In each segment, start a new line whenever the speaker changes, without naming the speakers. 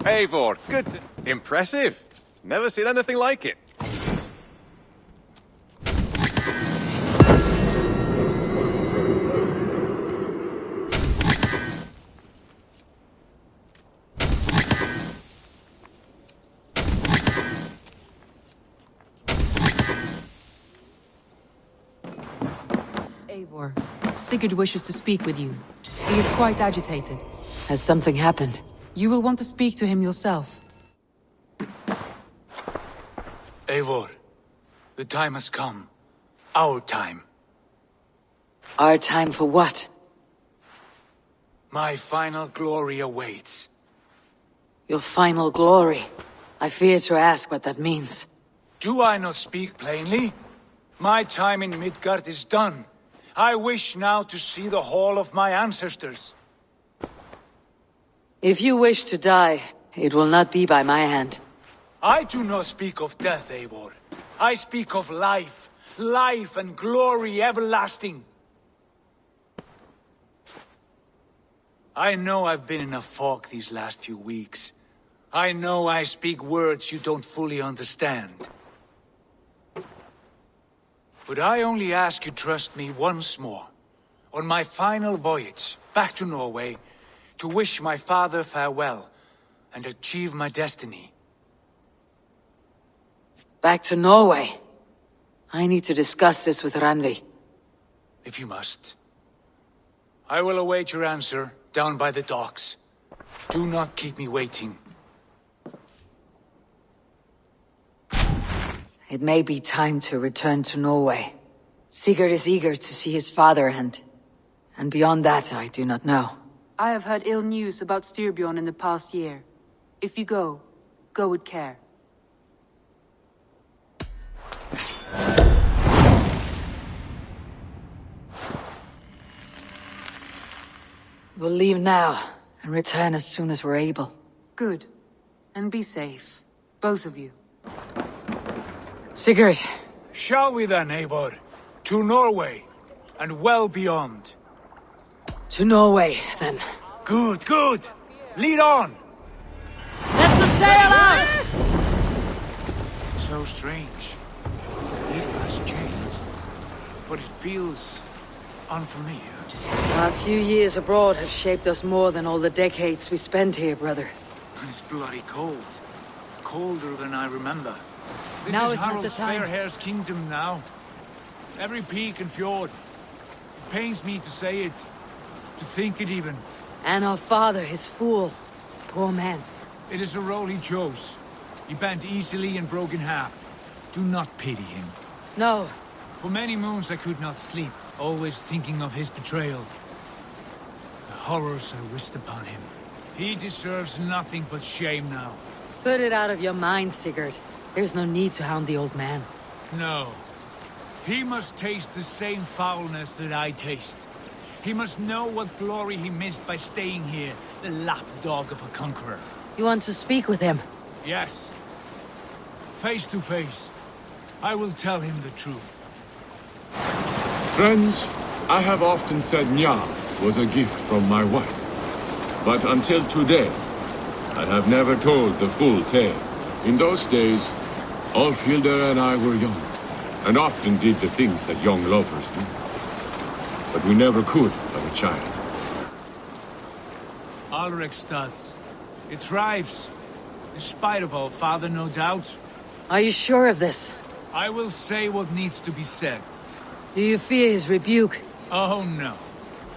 Eivor, good. Impressive. Never seen anything like it.
Eivor, Sigurd wishes to speak with you. He is quite agitated.
Has something happened?
You will want to speak to him yourself.
Eivor, the time has come. Our time.
Our time for what?
My final glory awaits.
Your final glory. I fear to ask what that means.
Do I not speak plainly? My time in Midgard is done. I wish now to see the hall of my ancestors.
If you wish to die, it will not be by my hand.
I do not speak of death, Eivor. I speak of life. Life and glory everlasting. I know I've been in a fog these last few weeks. I know I speak words you don't fully understand. But I only ask you trust me once more. On my final voyage, back to Norway, to wish my father farewell, and achieve my destiny.
Back to Norway. I need to discuss this with Randvi.
If you must. I will await your answer, down by the docks. Do not keep me waiting.
It may be time to return to Norway. Sigurd is eager to see his father and beyond that I do not know.
I have heard ill news about Styrbjorn in the past year. If you go, go with care.
We'll leave now, and return as soon as we're able.
Good. And be safe. Both of you.
Sigurd!
Shall we then, Eivor? To Norway, and well beyond.
To Norway, then.
Good, good! Lead on!
Let the sail out!
So strange. Little has changed, but it feels unfamiliar.
A few years abroad have shaped us more than all the decades we spent here, brother.
And it's bloody cold. Colder than I remember. This
Now
is
is not
Harald's
the time.
fair hair's kingdom now. Every peak and fjord. It pains me to say it. To think it even.
And our father, his fool. Poor man.
It is a role he chose. He bent easily and broke in half. Do not pity him.
No.
For many moons I could not sleep, always thinking of his betrayal. The horrors I wished upon him. He deserves nothing but shame now.
Put it out of your mind, Sigurd. There's no need to hound the old man.
No. He must taste the same foulness that I taste. He must know what glory he missed by staying here, the lapdog of a conqueror.
You want to speak with him?
Yes. Face to face. I will tell him the truth.
Friends, I have often said Njal was a gift from my wife. But until today, I have never told the full tale. In those days, Alfhilder and I were young, and often did the things that young lovers do. But we never could have a child.
Alrekstad. It thrives. In spite of our father, no doubt.
Are you sure of this?
I will say what needs to be said.
Do you fear his rebuke?
Oh no.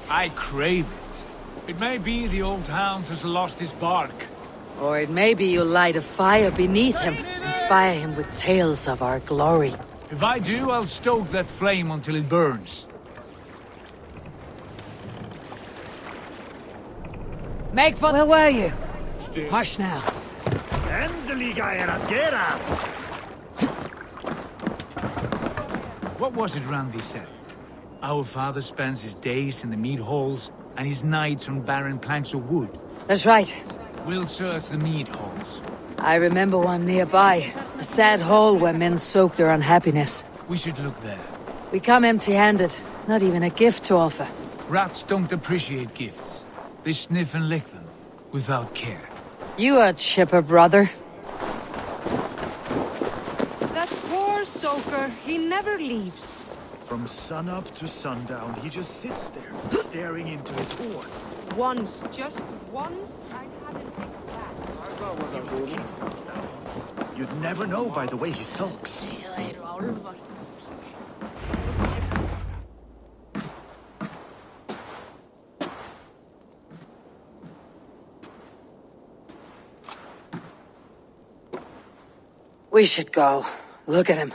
I crave it. It may be the old hound has lost his bark.
Or it may be you'll light a fire beneath him, inspire him with tales of our glory.
If I do, I'll stoke that flame until it burns.
Make for— Where were you?
Still.
Hush now.
What was it Randvi said? Our father spends his days in the mead halls, and his nights on barren planks of wood.
That's right.
We'll search the mead halls.
I remember one nearby. A sad hole where men soak their unhappiness.
We should look there.
We come empty-handed. Not even a gift to offer.
Rats don't appreciate gifts. They sniff and lick them, without care.
You a chipper, brother.
That poor soaker, he never leaves.
From sunup to sundown, he just sits there, staring into his oar.
Once, just once, I'd have him take it back.
You'd never know by the way he sulks.
We should go. Look at him.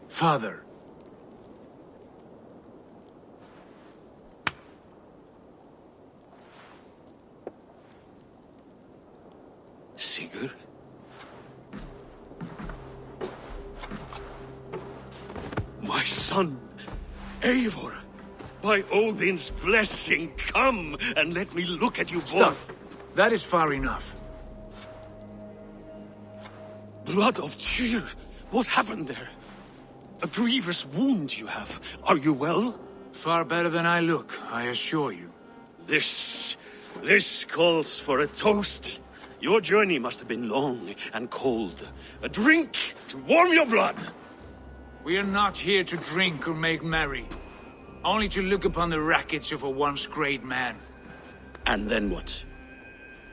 Father.
Sigurd? My son, Eivor! By Odin's blessing, come and let me look at you
Stop.
both.
That is far enough.
Blood of Tyr! What happened there? A grievous wound you have. Are you well?
Far better than I look, I assure you.
This calls for a toast. Your journey must have been long and cold. A drink to warm your blood.
We are not here to drink or make merry. Only to look upon the wreckage of a once great man.
And then what?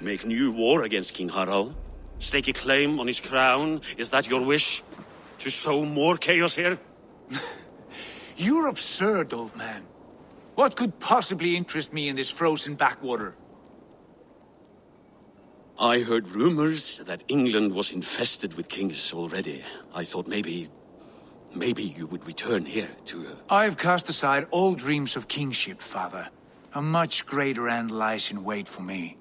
Make new war against King Harald? Stake a claim on his crown? Is that your wish? To sow more chaos here?
You're absurd, old man. What could possibly interest me in this frozen backwater?
I heard rumors that England was infested with kings already. I thought maybe you would return here to...
I've cast aside all dreams of kingship, father. A much greater end lies in wait for me.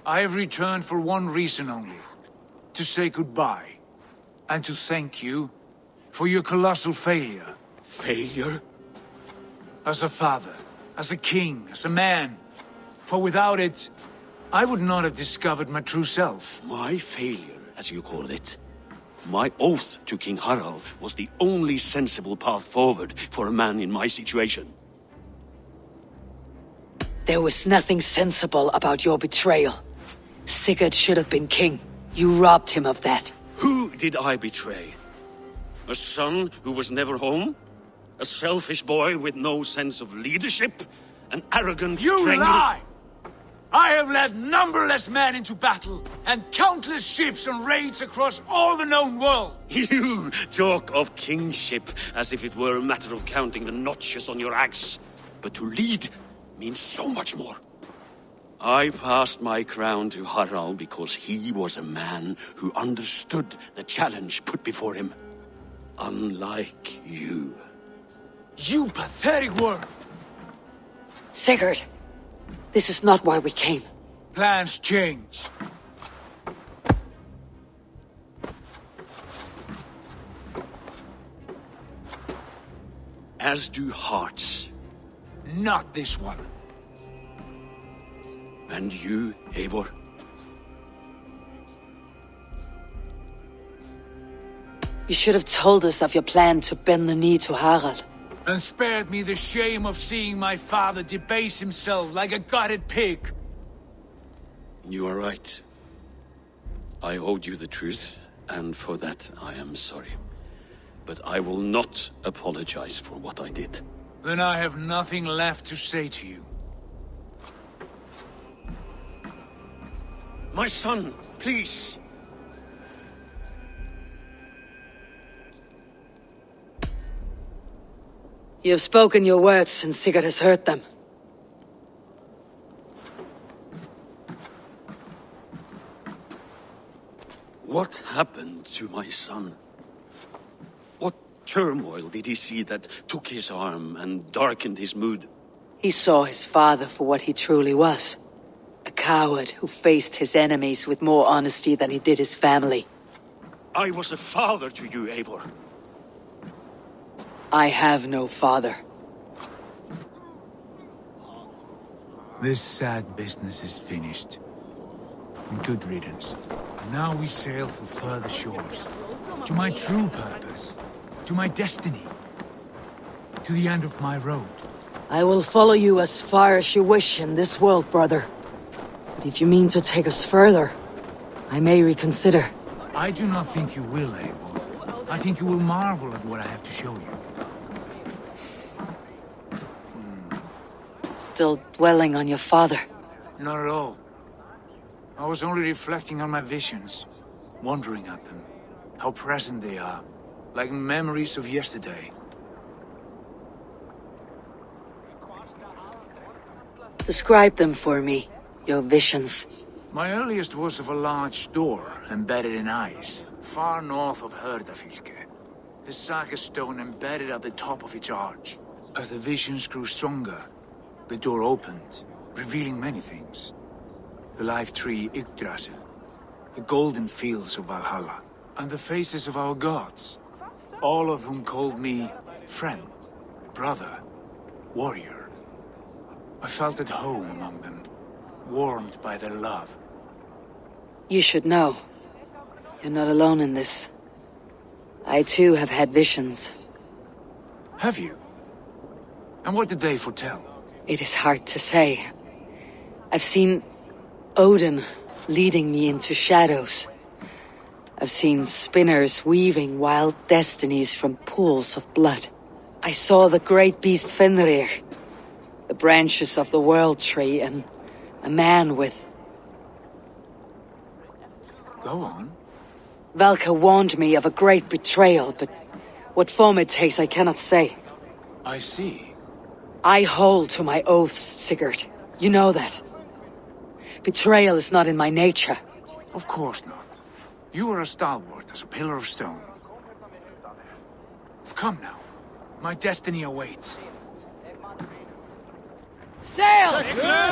I have returned for one reason only. To say goodbye. And to thank you for your colossal failure.
Failure?
As a father, as a king, as a man. For without it, I would not have discovered my true self.
My failure, as you call it. My oath to King Harald was the only sensible path forward for a man in my situation.
There was nothing sensible about your betrayal. Sigurd should have been king. You robbed him of that.
Who did I betray? A son who was never home? A selfish boy with no sense of leadership? An arrogant
You
strangler?
lie! I have led numberless men into battle, and countless ships on raids across all the known world.
You talk of kingship as if it were a matter of counting the notches on your axe. But to lead means so much more. I passed my crown to Harald because he was a man who understood the challenge put before him. Unlike you.
You pathetic worm!
Sigurd, this is not why we came.
Plans change.
As do hearts.
Not this one.
And you, Eivor?
You should have told us of your plan to bend the knee to Harald.
And spared me the shame of seeing my father debase himself like a gutted pig.
You are right. I owed you the truth, and for that I am sorry. But I will not apologize for what I did.
Then I have nothing left to say to you.
My son, please!
You have spoken your words, and Sigurd has heard them.
What happened to my son? What turmoil did he see that took his arm and darkened his mood?
He saw his father for what he truly was. A coward who faced his enemies with more honesty than he did his family.
I was a father to you, Eivor.
I have no father.
This sad business is finished. and good riddance. And now we sail for further shores. To my true purpose. To my destiny. To the end of my road.
I will follow you as far as you wish in this world, brother. But if you mean to take us further, I may reconsider.
I do not think you will, Eivor. I think you will marvel at what I have to show you.
Still dwelling on your father.
Not at all. I was only reflecting on my visions, wondering at them. How present they are, like memories of yesterday.
Describe them for me, your visions.
My earliest was of a large door embedded in ice, far north of Herdafylke. The saga stone embedded at the top of its arch. As the visions grew stronger, the door opened, revealing many things. The life tree Yggdrasil, the golden fields of Valhalla, and the faces of our gods, all of whom called me friend, brother, warrior. I felt at home among them, warmed by their love.
You should know. You're not alone in this. I too have had visions.
Have you? And what did they foretell?
It is hard to say. I've seen Odin leading me into shadows. I've seen spinners weaving wild destinies from pools of blood. I saw the great beast Fenrir, the branches of the world tree, and a man with...
Go on.
Valka warned me of a great betrayal, but what form it takes I cannot say.
I see.
I hold to my oaths, Sigurd. You know that. Betrayal is not in my nature.
Of course not. You are as stalwart as a pillar of stone. Come now. My destiny awaits.
Sail!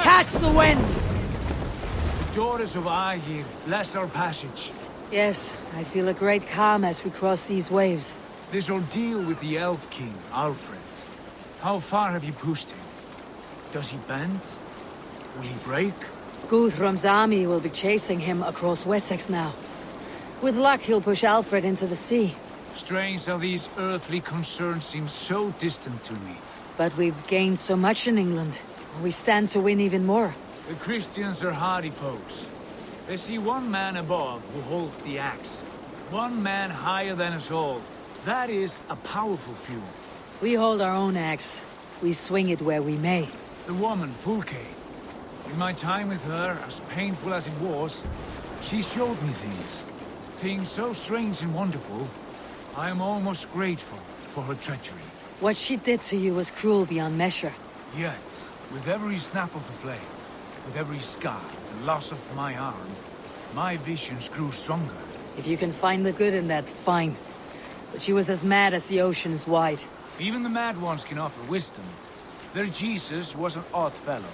Catch the wind!
The daughters of Aegir bless our passage.
Yes, I feel a great calm as we cross these waves.
This ordeal with the Elf King, Alfred. How far have you pushed him? Does he bend? Will he break?
Guthrum's army will be chasing him across Wessex now. With luck, he'll push Alfred into the sea.
Strange how these earthly concerns seem so distant to me.
But we've gained so much in England. We stand to win even more.
The Christians are hardy foes. They see one man above who holds the axe. One man higher than us all. That is a powerful few.
We hold our own axe. We swing it where we may.
The woman, Fulke. In my time with her, as painful as it was, she showed me things. Things so strange and wonderful. I am almost grateful for her treachery.
What she did to you was cruel beyond measure.
Yet, with every snap of the flame, with every scar, the loss of my arm, my visions grew stronger.
If you can find the good in that, fine. But she was as mad as the ocean is wide.
Even the mad ones can offer wisdom. Their Jesus was an odd fellow.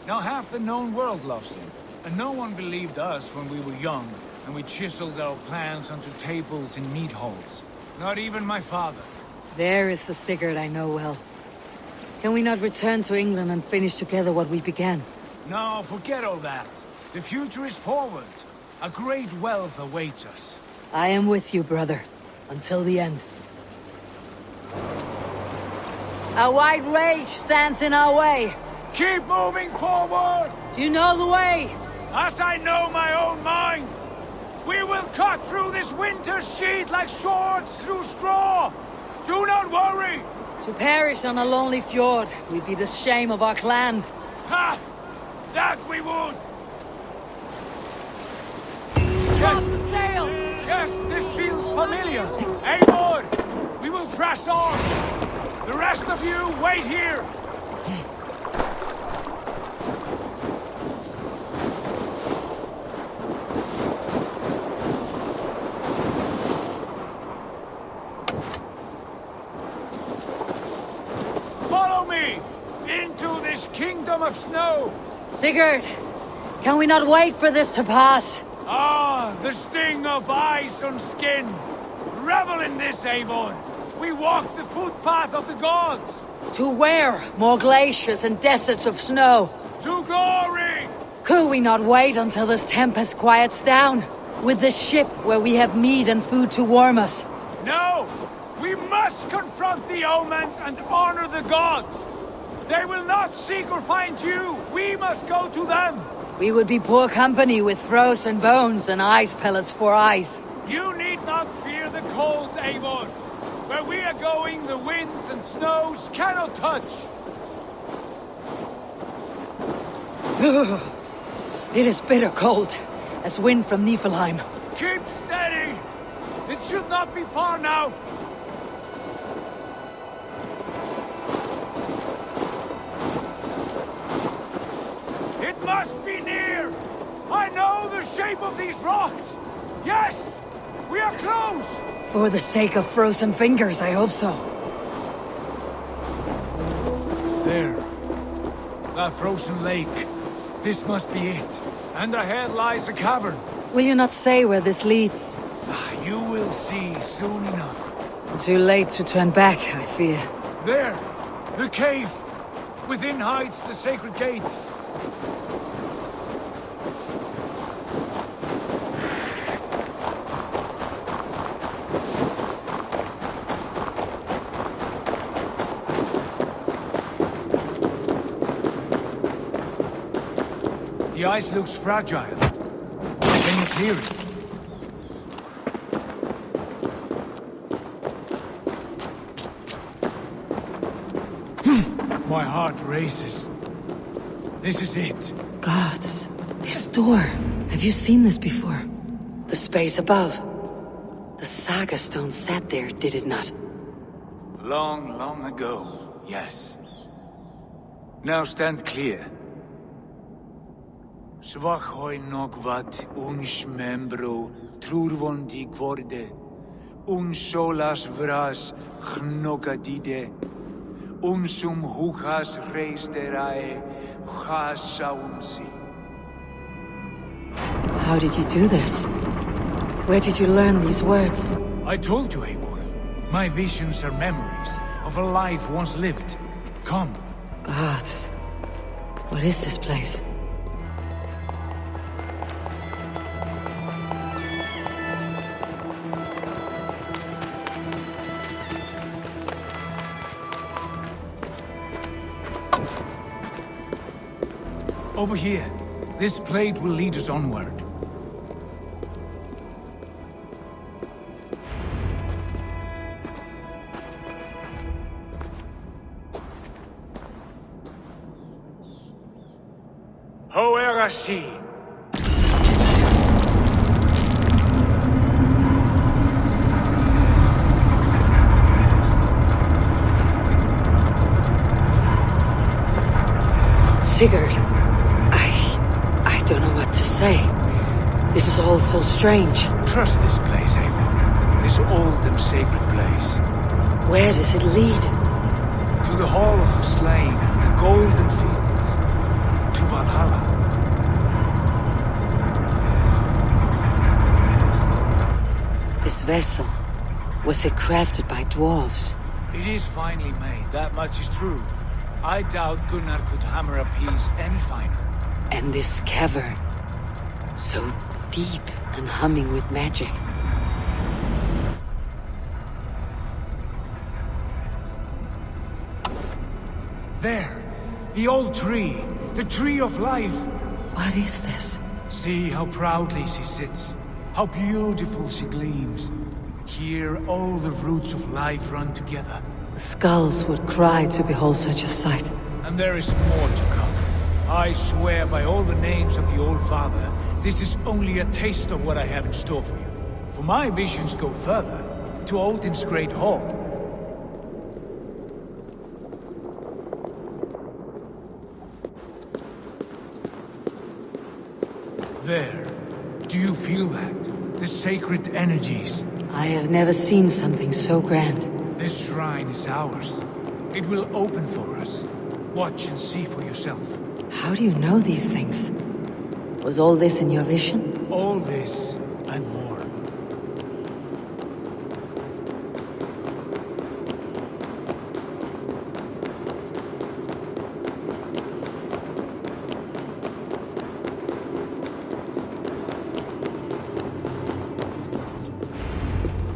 Now half the known world loves him. And no one believed us when we were young, and we chiseled our plans onto tables in mead halls. Not even my father.
There is the Sigurd I know well. Can we not return to England and finish together what we began?
No, forget all that. The future is forward. A great wealth awaits us.
I am with you, brother. Until the end. A white rage stands in our way.
Keep moving forward!
Do you know the way?
As I know my own mind! We will cut through this winter's sheet like swords through straw! Do not worry!
To perish on a lonely fjord would be the shame of our clan.
Ha! That we would!
Drop the sail!
Yes, this feels familiar! Eivor! We will press on! The rest of you, wait here! Follow me! Into this kingdom of snow!
Sigurd, can we not wait for this to pass?
Ah, the sting of ice on skin! Revel in this, Eivor! We walk the footpath of the gods!
To where? More glaciers and deserts of snow.
To glory!
Could we not wait until this tempest quiets down? With the ship where we have meat and food to warm us.
No! We must confront the omens and honor the gods! They will not seek or find you! We must go to them!
We would be poor company with frozen bones and ice pellets for eyes.
You need not fear the cold, Eivor! Where we are going, the winds and snows cannot touch!
It is bitter cold, as wind from Niflheim.
Keep steady! It should not be far now! It must be near! I know the shape of these rocks! Yes! We are close!
For the sake of frozen fingers, I hope so.
There. That frozen lake. This must be it. And ahead lies a cavern.
Will you not say where this leads?
You will see soon enough.
Too late to turn back, I fear.
There! The cave! Within hides the sacred gate. The ice looks fragile. Can you clear it? My heart races. This is it.
Gods, this door. Have you seen this before? The space above. The saga stone sat there, did it not?
Long, long ago, yes. Now stand clear. Svachoi nogvat uns membro trurvondi kvorde, uns solas vras chnogadide, unsum huchas reisderae chasaunsi.
How did you do this? Where did you learn these words?
I told you, Eivor. My visions are memories of a life once lived. Come.
Gods. What is this place?
Over here. This plate will lead us onward. Hoerasi.
Sigurd, I don't know what to say. This is all so strange.
Trust this place, Eivor. This old and sacred place.
Where does it lead?
To the Hall of the Slain and the Golden Fields. To Valhalla.
This vessel, was it crafted by dwarves?
It is finely made, that much is true. I doubt Gunnar could hammer a piece any finer.
And this cavern, so deep and humming with magic.
There, the old tree, the tree of life.
What is this?
See how proudly she sits, how beautiful she gleams. Here all the roots of life run together.
The skulls would cry to behold such a sight.
And there is more to come. I swear by all the names of the Old Father, this is only a taste of what I have in store for you. For my visions go further, to Odin's Great Hall. There. Do you feel that? The sacred energies.
I have never seen something so grand.
This shrine is ours. It will open for us. Watch and see for yourself.
How do you know these things? Was all this in your vision?
All this, and more.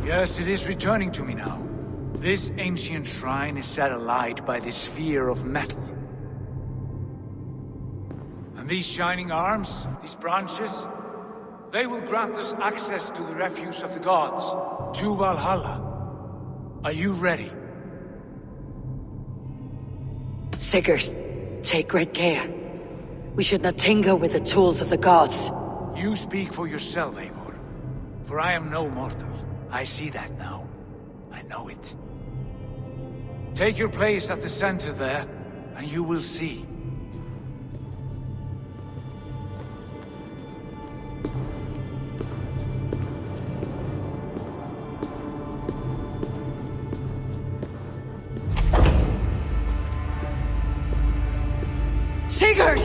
Yes, it is returning to me now. This ancient shrine is set alight by this sphere of metal. And these shining arms, these branches, they will grant us access to the refuse of the gods, to Valhalla. Are you ready?
Sigurd, take great care. We should not tinker with the tools of the gods.
You speak for yourself, Eivor. For I am no mortal. I see that now. I know it. Take your place at the center there, and you will see.
Sigurd!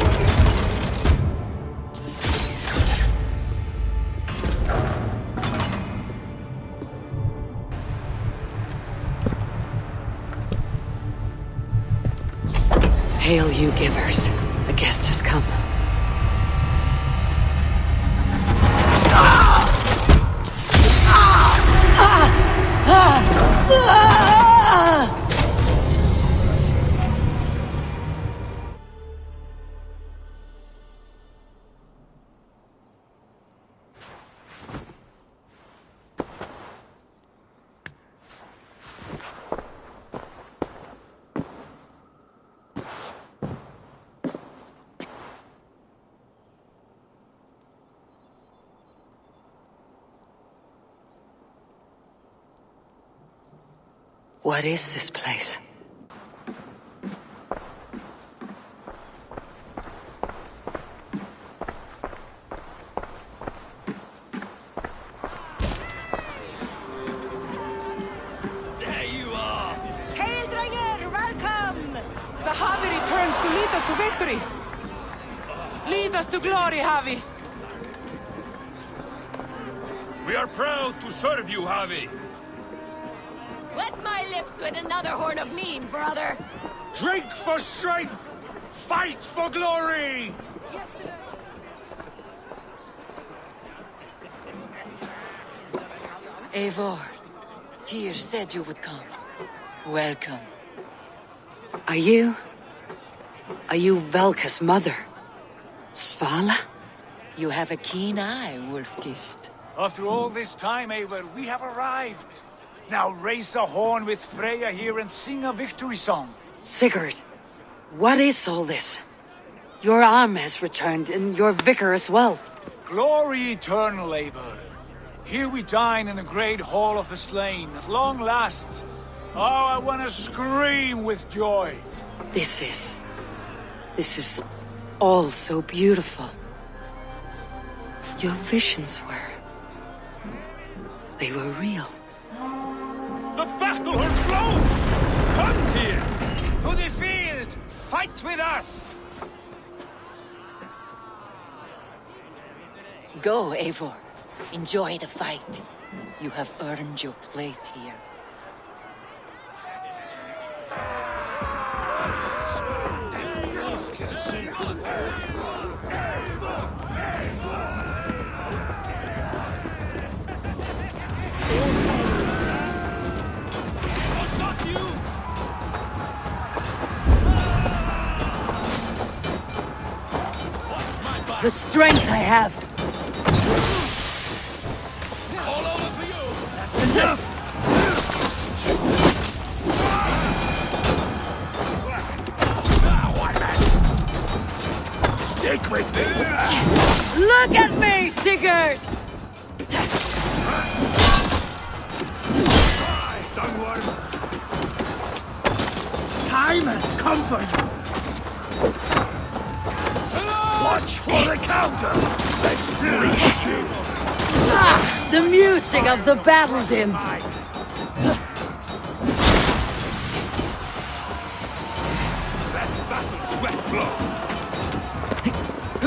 Hail, you givers. A guest has come. What is this place?
There you are!
Hail, Dranger! Welcome! The Havi returns to lead us to victory! Lead us to glory, Havi!
We are proud to serve you, Havi!
Wet my lips with another horn of mead, brother!
Drink for strength! Fight for glory!
Eivor, Tyr said you would come. Welcome. Are you Velka's mother? Svala? You have a keen eye, Wolfkist.
After all this time, Eivor, we have arrived. Now raise a horn with Freya here and sing a victory song.
Sigurd, what is all this? Your arm has returned, and your vicar as well.
Glory eternal, Eivor. Here we dine in the great hall of the slain, at long last. Oh, I want to scream with joy.
This is all so beautiful. Your visions they were real.
The battle horn blows! Come, Tyr!
To the field! Fight with us!
Go, Eivor. Enjoy the fight. You have earned your place here. The strength I have.
All over for you!
Enough! Stick with me!
Look at me, Sigurd!
Time has come for you! Watch for the counter! Let's bleach you!
Ah, the music of the battle din!
That battle sweat blow!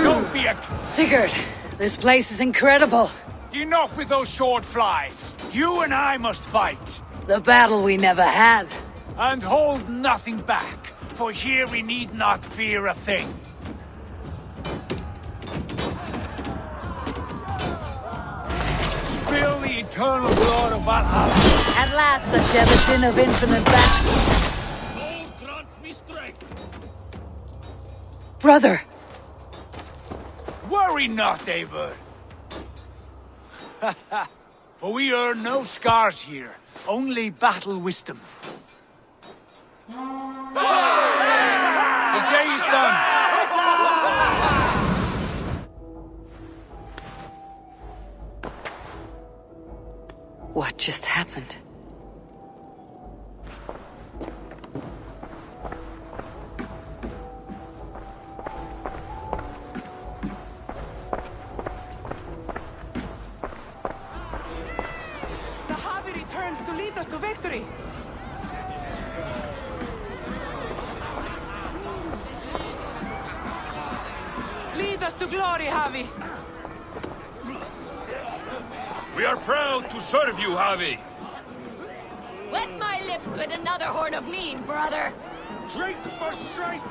Don't be a...
Sigurd, this place is incredible.
Enough with those sword flies. You and I must fight.
The battle we never had.
And hold nothing back, for here we need not fear a thing. Spill the eternal blood of Valhalla!
At last I share the din of infinite battle.
Lord grant me strength.
Brother!
Worry not, Eivor. For we earn no scars here, only battle wisdom. The day is done.
What just happened?
The Harvey returns to lead us to victory. Lead us to glory, Harvey.
We are proud to serve you, Harvey.
Wet my lips with another horn of mead, brother.
Drink for strength!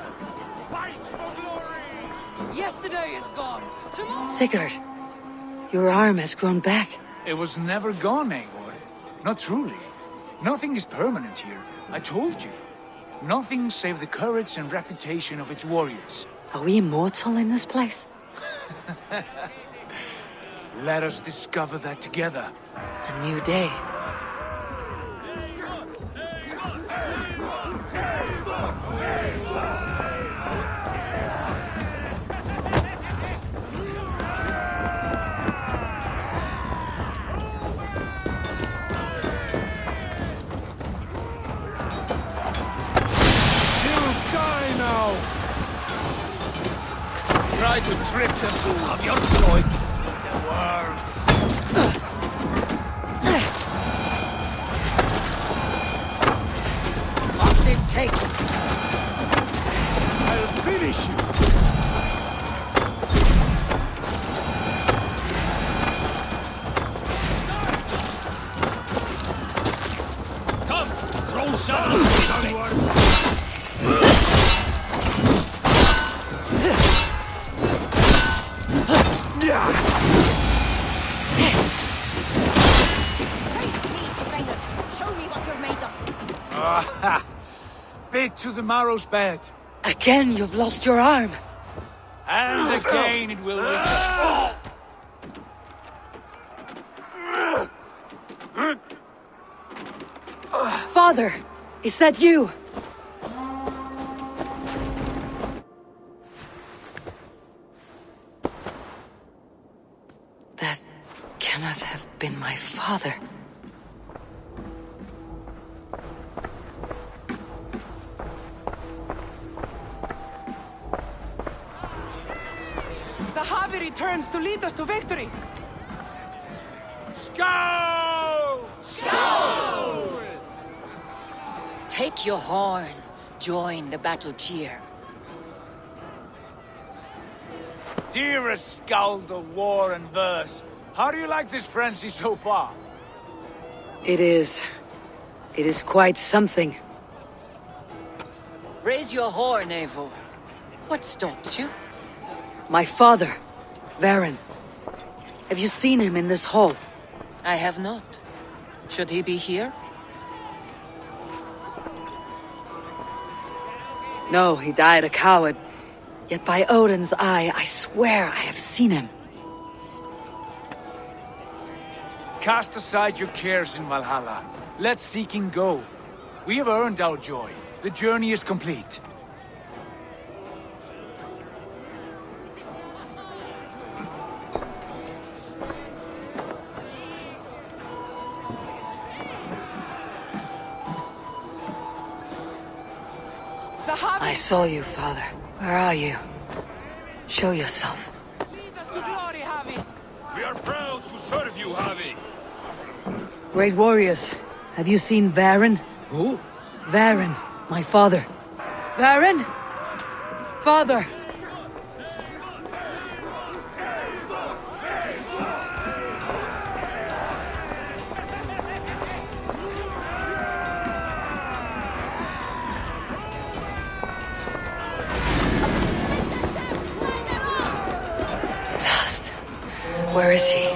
Fight for glory!
Yesterday is gone. Tomorrow...
Sigurd, your arm has grown back.
It was never gone, Eivor. Not truly. Nothing is permanent here. I told you. Nothing save the courage and reputation of its warriors.
Are we immortal in this place?
Let us discover that together.
A new day.
Try to trip the fool of your throat.
Take.
I'll finish you!
Come, throw shadows onward.
Show me what you're made of.
Bit to the marrow's bed.
Again, you've lost your arm.
And again it will return.
Father, is that you? That cannot have been my father.
The Harvey returns to lead us to victory.
Scout!
Take your horn. Join the battle cheer.
Dearest skald of war and verse, how do you like this frenzy so far?
It is quite something.
Raise your horn, Eivor. What stops you?
My father, Varin. Have you seen him in this hall?
I have not. Should he be here?
No, he died a coward. Yet by Odin's eye, I swear I have seen him.
Cast aside your cares in Valhalla. Let seeking go. We have earned our joy. The journey is complete.
The Harvey
I saw you, father. Where are you? Show yourself.
lead us to glory, Harvey.
We are proud to serve you, Harvey.
Great warriors, have you seen Varin?
Who?
Varin, my father. Varin? Father! Lost. Where is he?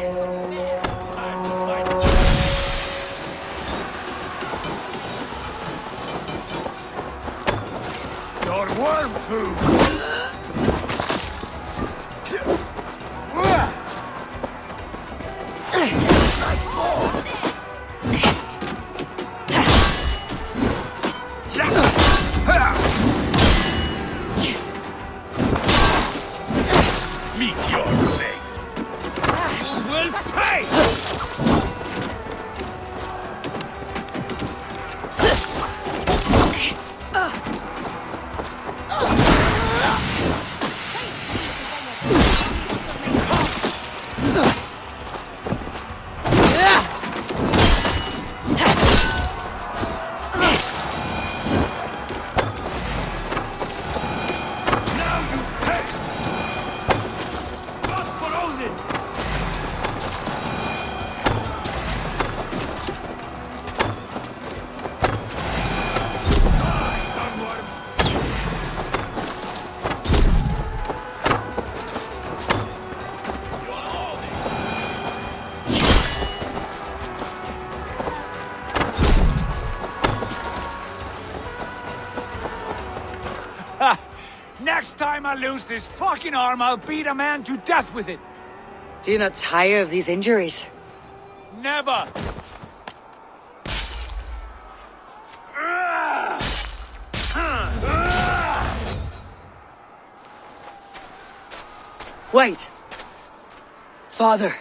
Next time I lose this fucking arm, I'll beat a man to death with it!
Do you not tire of these injuries?
Never!
Wait! Father!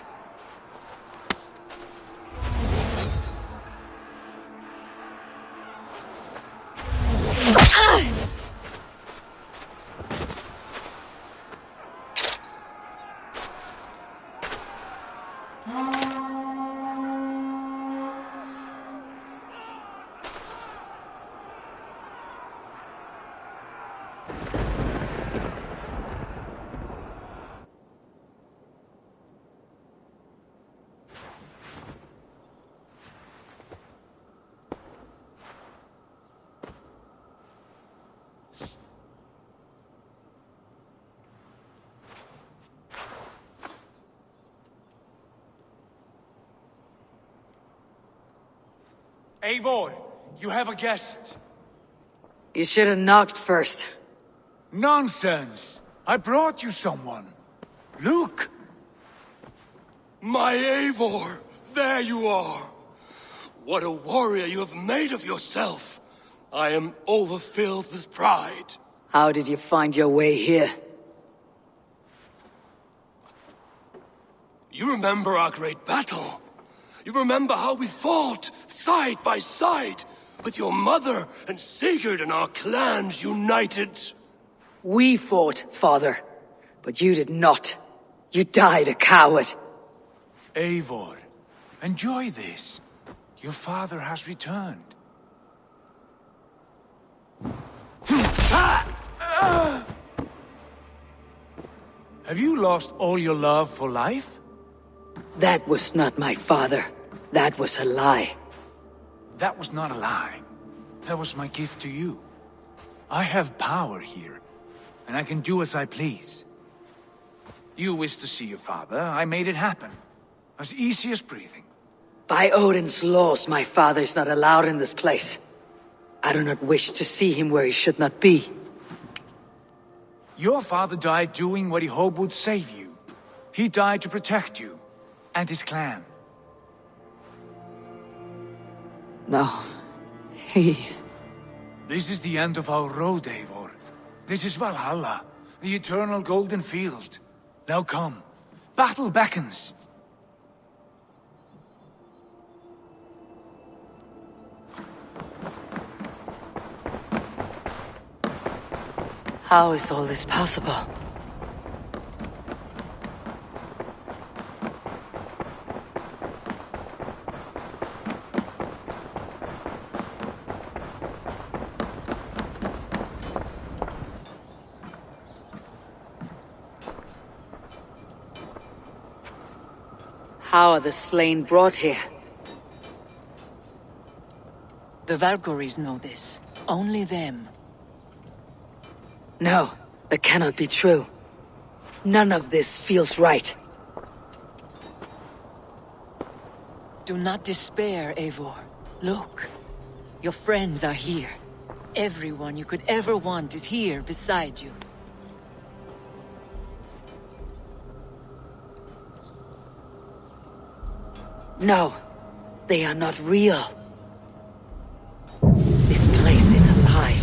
Eivor, you have a guest.
You should have knocked first.
Nonsense! I brought you someone. Look!
My Eivor! There you are! What a warrior you have made of yourself! I am overfilled with pride.
How did you find your way here?
You remember our great battle? You remember how we fought, side by side, with your mother and Sigurd and our clans united?
We fought, father, but you did not. You died a coward.
Eivor, enjoy this. Your father has returned. Have you lost all your love for life?
That was not my father. That was a lie.
That was not a lie. That was my gift to you. I have power here, and I can do as I please. You wish to see your father, I made it happen. As easy as breathing.
By Odin's laws, my father is not allowed in this place. I do not wish to see him where he should not be.
Your father died doing what he hoped would save you. He died to protect you, and his clan.
No, he...
This is the end of our road, Eivor. This is Valhalla, the eternal golden field. Now come. Battle beckons.
How is all this possible? How are the slain brought here?
The Valkyries know this. Only them.
No, that cannot be true. None of this feels right.
Do not despair, Eivor. Look. Your friends are here. Everyone you could ever want is here beside you.
No, they are not real. This place is alive.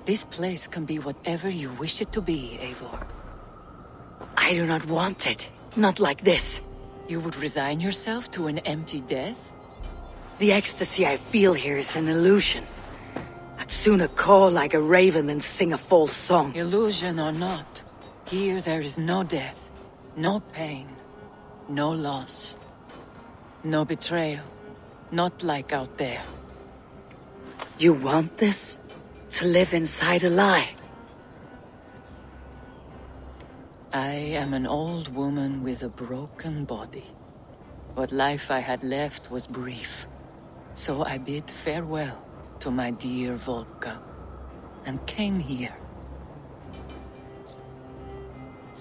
This place can be whatever you wish it to be, Eivor.
I do not want it. Not like this.
You would resign yourself to an empty death?
The ecstasy I feel here is an illusion. I'd sooner call like a raven than sing a false song.
Illusion or not, here there is no death, no pain, no loss, no betrayal. Not like out there.
You want this? To live inside a lie?
I am an old woman with a broken body. What life I had left was brief. So I bid farewell to my dear Volka, and came here.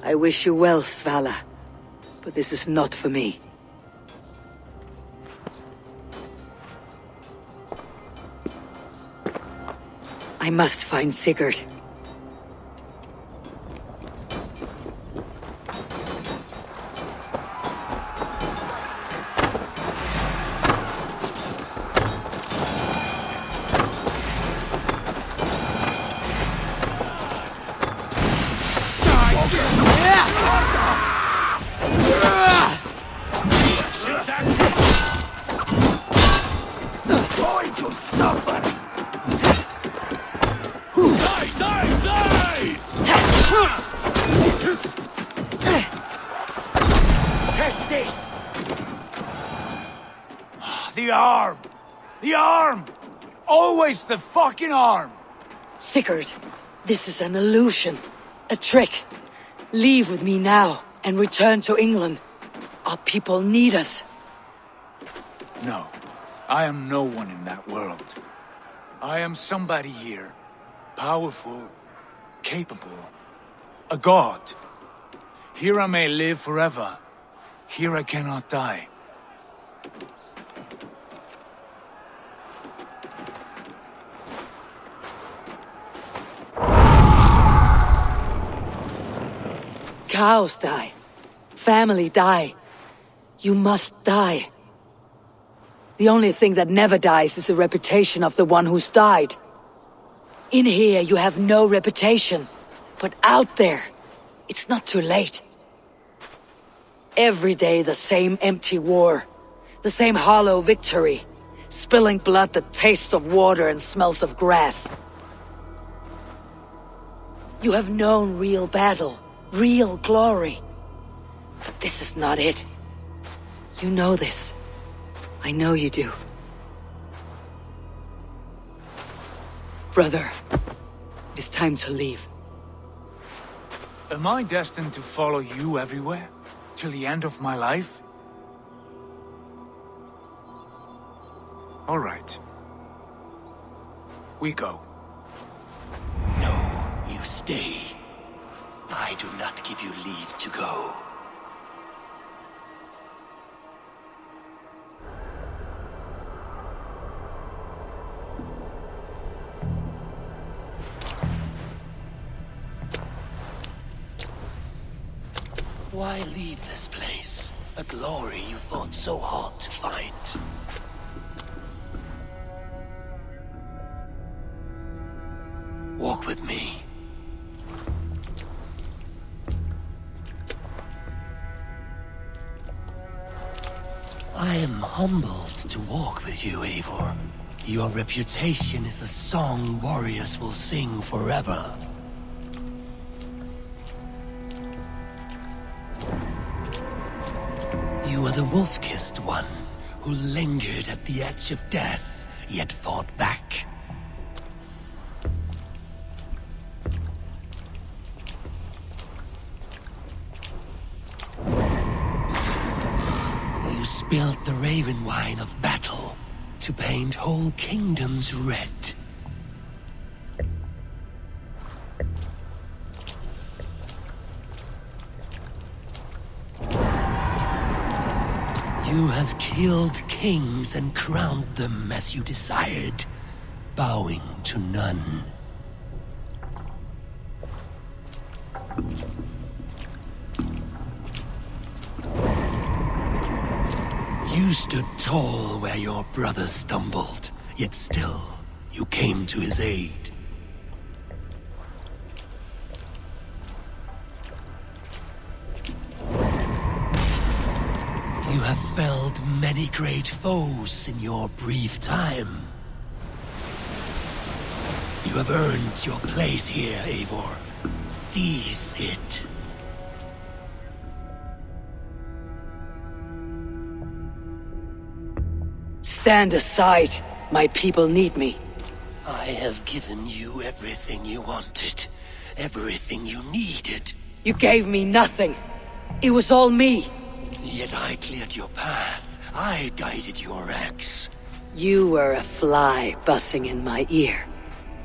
I wish you well, Svala, but this is not for me. I must find Sigurd.
The arm! Always the fucking arm!
Sigurd, this is an illusion. A trick. Leave with me now and return to England. Our people need us.
No, I am no one in that world. I am somebody here. Powerful, capable, a god. Here I may live forever. Here I cannot die.
Cows die. Family die. You must die. The only thing that never dies is the reputation of the one who's died. In here you have no reputation. But out there, it's not too late. Every day the same empty war. The same hollow victory. Spilling blood that tastes of water and smells of grass. You have known real battle. Real glory. But this is not it. You know this. I know you do. Brother, it's time to leave.
Am I destined to follow you everywhere? Till the end of my life? All right. We go.
No, you stay. I do not give you leave to go. Why leave this place? A glory you fought so hard to find. Walk with me. I am humbled to walk with you, Eivor. Your reputation is a song warriors will sing forever. You are the wolf-kissed one, who lingered at the edge of death, yet fought back. You spilled the raven wine of battle to paint whole kingdoms red. You have killed kings and crowned them as you desired, bowing to none. You stood tall where your brother stumbled, yet still you came to his aid. killed many great foes in your brief time. You have earned your place here, Eivor. Seize it.
Stand aside. My people need me.
I have given you everything you wanted. Everything you needed.
You gave me nothing. It was all me.
Yet I cleared your path. I guided your axe.
You were a fly buzzing in my ear.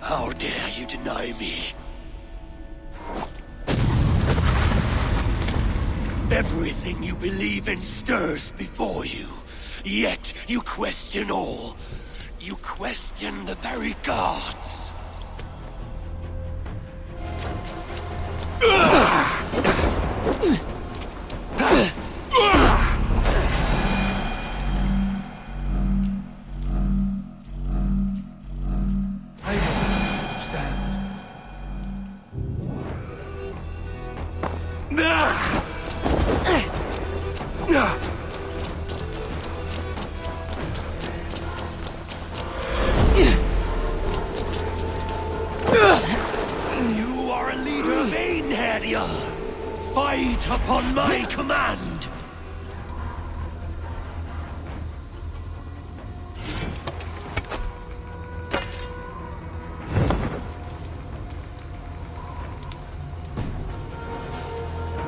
How dare you deny me? Everything you believe in stirs before you. Yet you question all. You question the very gods. You are a leader of Einherjar. Fight upon my command.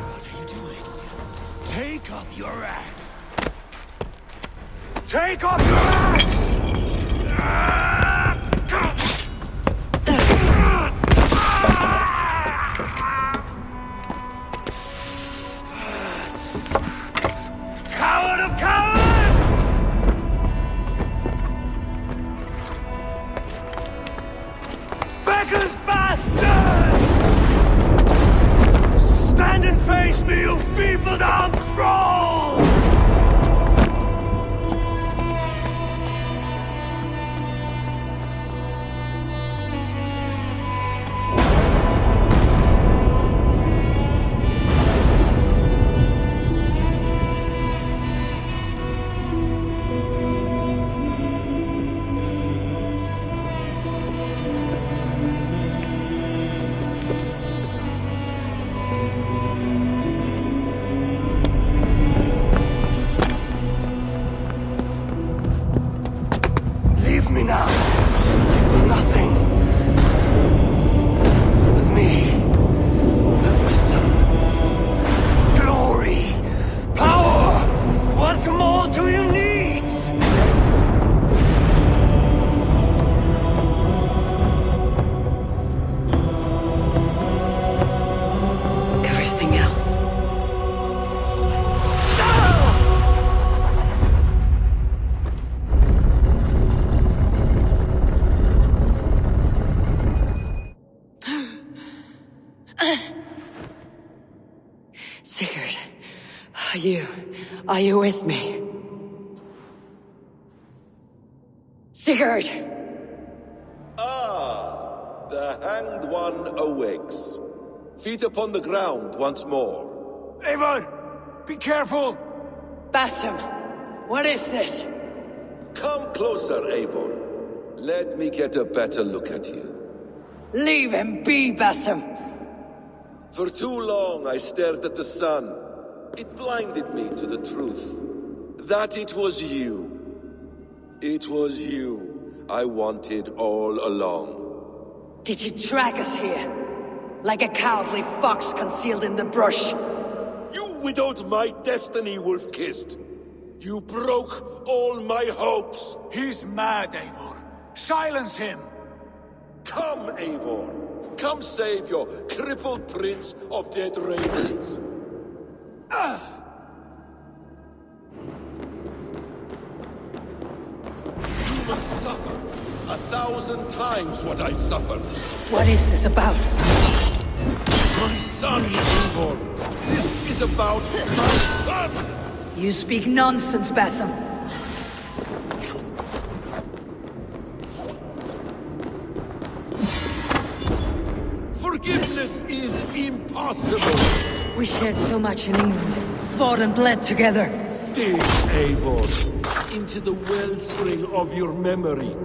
What are you doing? Take up your axe. Take up your axe! Coward of cowards! Beggar's bastard! Stand and face me, you feeble-armed thrall! Leave me now. You are nothing. With me, have wisdom, glory, power. What more do you need?
Everything else. Sigurd, are you with me? Sigurd!
Ah, the hanged one awakes. Feet upon the ground once more.
Eivor! Be careful!
Basim, what is this?
Come closer, Eivor. Let me get a better look at you.
Leave him be, Basim!
For too long I stared at the sun. It blinded me to the truth. That it was you. It was you I wanted all along.
Did you drag us here? Like a cowardly fox concealed in the brush?
You widowed my destiny, wolf-kissed. You broke all my hopes.
He's mad, Eivor. Silence him!
Come, Eivor. Come save your crippled prince of dead ravens. You must suffer 1,000 times what I suffered.
What is this about?
My son, Eivor. This is about my son.
You speak nonsense, Basim.
Forgiveness is impossible.
We shared so much in England. Fought and bled together.
Dig, Eivor, into the wellspring of your memory.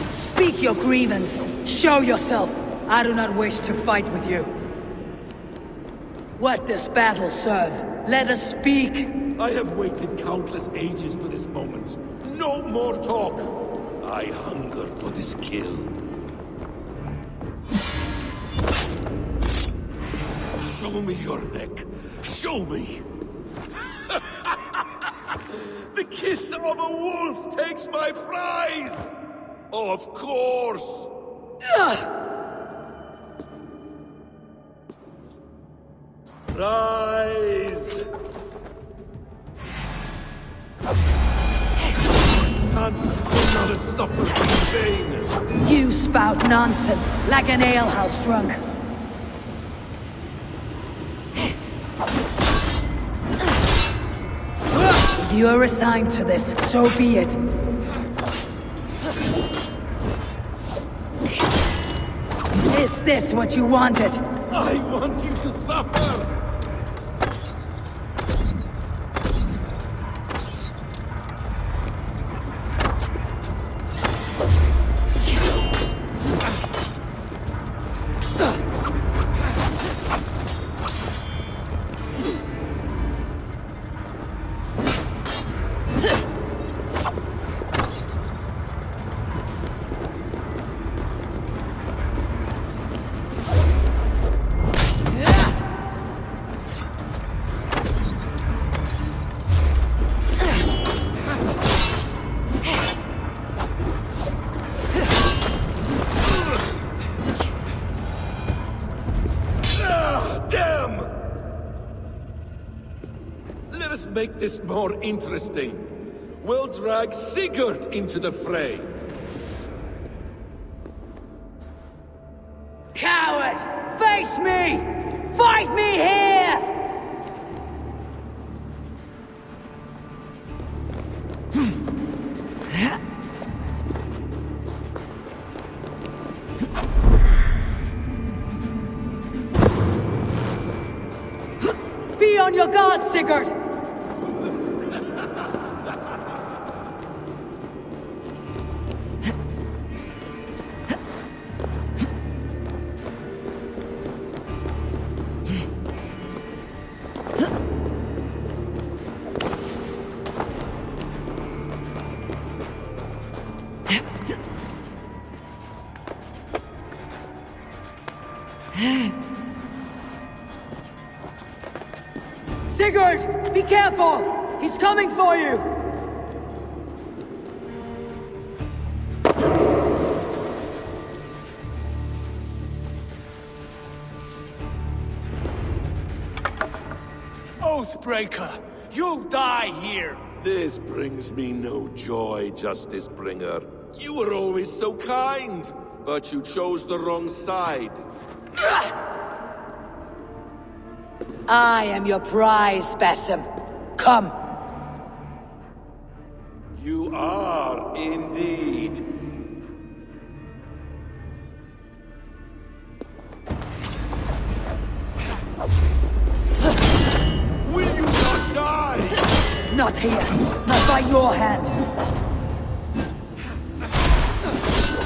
Speak your grievance. Show yourself. I do not wish to fight with you. What does battle serve? Let us speak.
I have waited countless ages for this moment. No more talk. I hunger for this kill. Show me your neck. Show me. The kiss of a wolf takes my prize. Of course. Rise. Son could not have suffered in vain.
You spout nonsense, like an alehouse drunk. If you are assigned to this, so be it. Is this what you wanted?
I want you to suffer! Make this more interesting. We'll drag Sigurd into the fray.
Coward! Face me! Fight me here! Be on your guard, Sigurd! Sigurd! Be careful! He's coming for you!
Oathbreaker! You'll die here!
This brings me no joy, Justice Bringer. You were always so kind, but you chose the wrong side.
I am your prize, Basim. Come.
You are, indeed. Will you not die?
Not here. Not by your hand.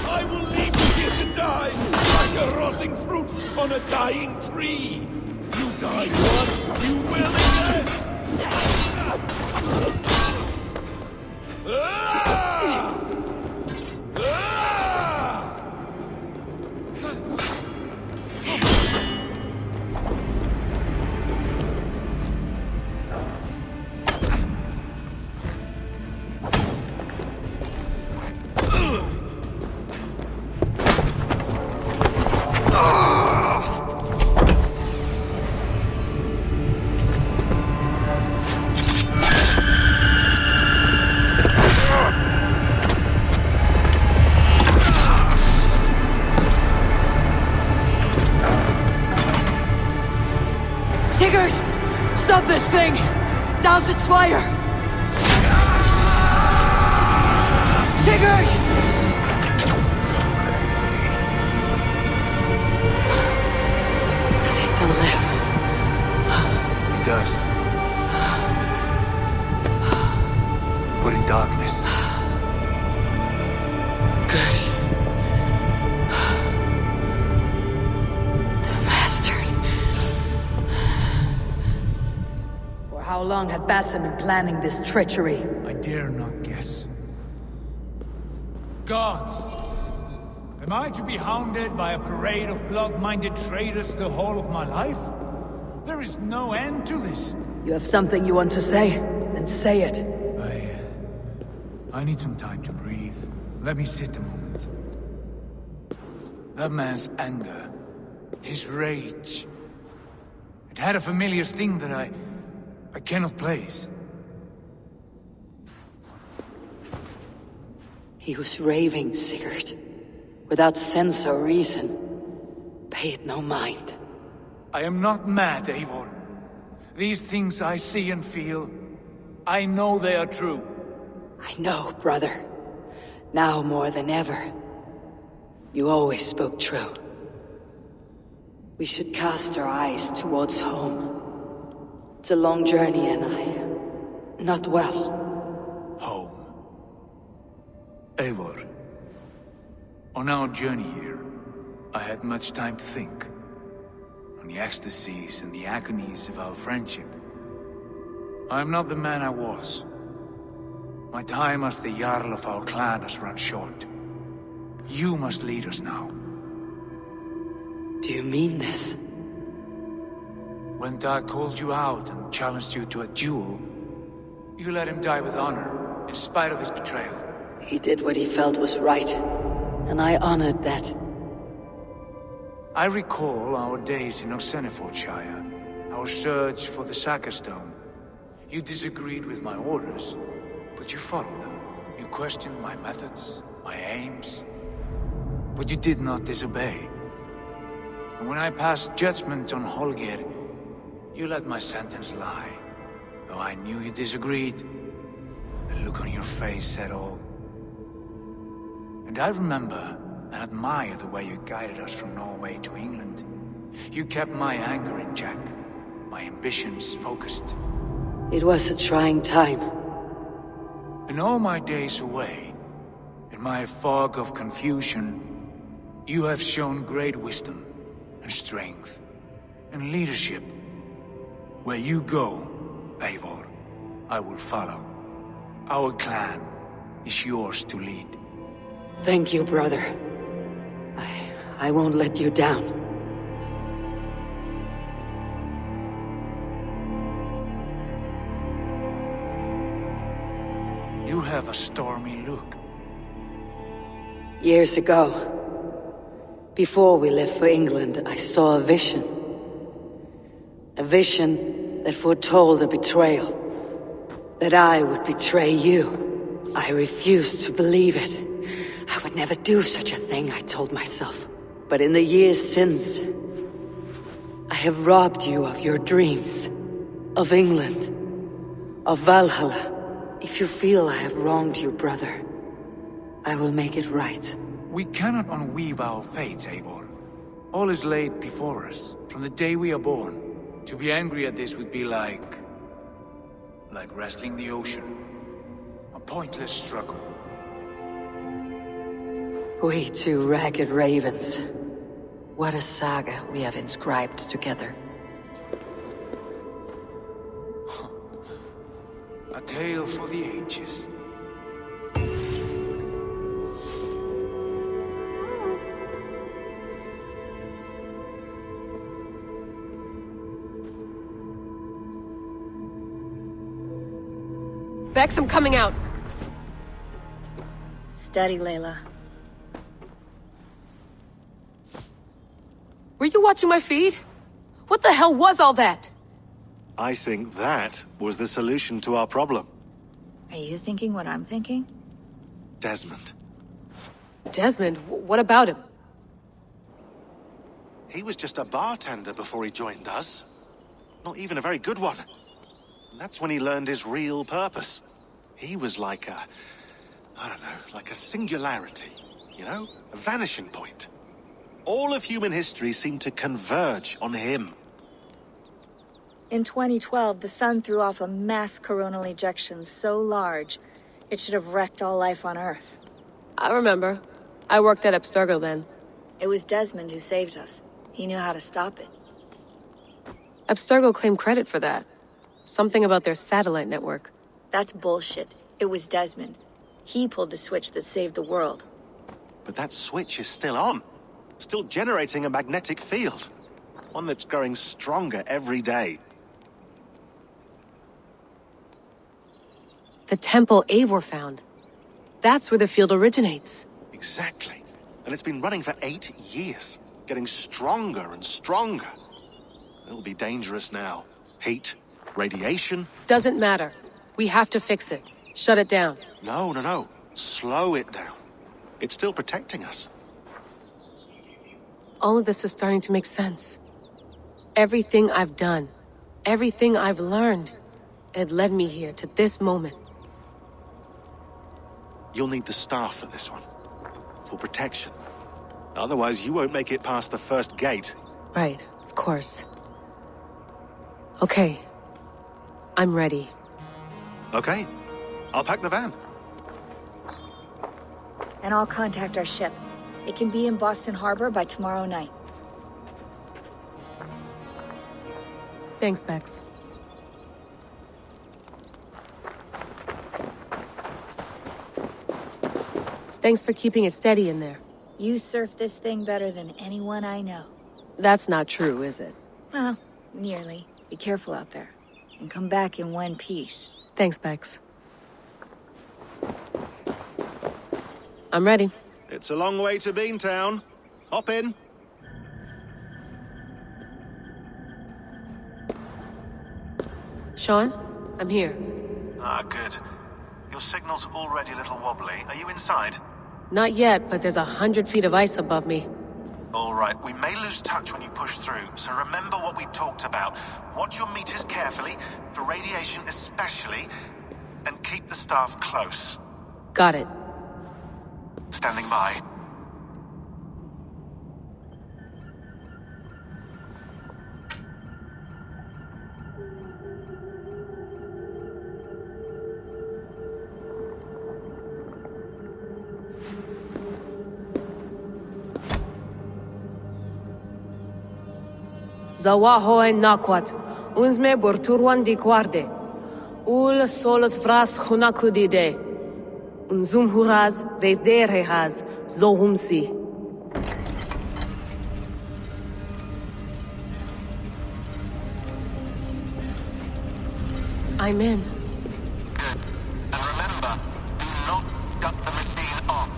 I will leave you here to die, like a rotting fruit on a dying tree. You died once, you will again!
Sigurd! Stop this thing! Douse its fire! Sigurd!
but in darkness.
Good. The bastard. For how long had Basim been planning this treachery?
I dare not guess. Gods! Am I to be hounded by a parade of blood-minded traitors the whole of my life? There is no end to this.
You have something you want to say? Then say it.
I need some time to breathe. Let me sit a moment. That man's anger, his rage, it had a familiar sting that I cannot place.
He was raving, Sigurd. Without sense or reason. Pay it no mind.
I am not mad, Eivor. These things I see and feel, I know they are true.
I know, brother. Now more than ever. You always spoke true. We should cast our eyes towards home. It's a long journey and I am not well.
Home. Eivor. On our journey here, I had much time to think. On the ecstasies and the agonies of our friendship. I am not the man I was. My time as the Jarl of our clan has run short. You must lead us now.
Do you mean this?
When Dag called you out and challenged you to a duel, you let him die with honor, in spite of his betrayal.
He did what he felt was right, and I honored that.
I recall our days in Osenefordshire, our search for the Saga Stone. You disagreed with my orders, but you followed them. You questioned my methods, my aims, but you did not disobey. And when I passed judgment on Holger, you let my sentence lie. Though I knew you disagreed, the look on your face said all. And I remember and admire the way you guided us from Norway to England. You kept my anger in check, my ambitions focused.
It was a trying time.
In all my days away, in my fog of confusion, you have shown great wisdom and strength and leadership. Where you go, Eivor, I will follow. Our clan is yours to lead.
Thank you, brother. I won't let you down.
You have a stormy look.
Years ago, before we left for England, I saw a vision. A vision that foretold a betrayal. That I would betray you. I refused to believe it. I would never do such a thing, I told myself. But in the years since, I have robbed you of your dreams. Of England. Of Valhalla. If you feel I have wronged you, brother, I will make it right.
We cannot unweave our fates, Eivor. All is laid before us, from the day we are born. To be angry at this would be like wrestling the ocean. A pointless struggle.
We two ragged ravens. What a saga we have inscribed together.
A tale for the ages.
Bex, I'm coming out.
Steady, Layla.
Were you watching my feed? What the hell was all that?
I think that was the solution to our problem.
Are you thinking what I'm thinking?
Desmond.
Desmond? What about him?
He was just a bartender before he joined us. Not even a very good one. And that's when he learned his real purpose. He was like a... I don't know, like a singularity. You know? A vanishing point. All of human history seemed to converge on him.
In 2012, the sun threw off a mass coronal ejection so large, It should have wrecked all life on Earth.
I remember. I worked at Abstergo then.
It was Desmond who saved us. He knew how to stop it.
Abstergo claimed credit for that. Something about their satellite network.
That's bullshit. It was Desmond. He pulled the switch that saved the world.
But that switch is still on. Still generating a magnetic field. One that's growing stronger every day.
The temple Eivor found. That's where the field originates.
Exactly. And it's been running for 8 years. Getting stronger and stronger. It'll be dangerous now. Heat, radiation.
Doesn't matter. We have to fix it. Shut it down.
No. Slow it down. It's still protecting us.
All of this is starting to make sense. Everything I've done, everything I've learned, it led me here to this moment.
You'll need the staff for this one. For protection. Otherwise, you won't make it past the first gate.
Right, of course. Okay. I'm ready.
Okay. I'll pack the van.
And I'll contact our ship. It can be in Boston Harbor by tomorrow night.
Thanks, Bex. Thanks for keeping it steady in there.
You surf this thing better than anyone I know.
That's not true, is it?
Well, nearly. Be careful out there. And come back in one piece.
Thanks, Bex. I'm ready.
It's a long way to Beantown. Hop in.
Sean, I'm here.
Ah, good. Your signal's already a little wobbly. Are you inside?
Not yet, but there's 100 feet of ice above me.
All right, we may lose touch when you push through, so remember what we talked about. Watch your meters carefully, for radiation especially, and keep the staff close.
Got it.
Standing by.
Zawaho en nakwat, unsme borturwan di guarde. Ul solos vras hunakudide. Unzum huraz, vesderehaz, zohumsi. I'm in.
Good. And remember, do not shut the machine off.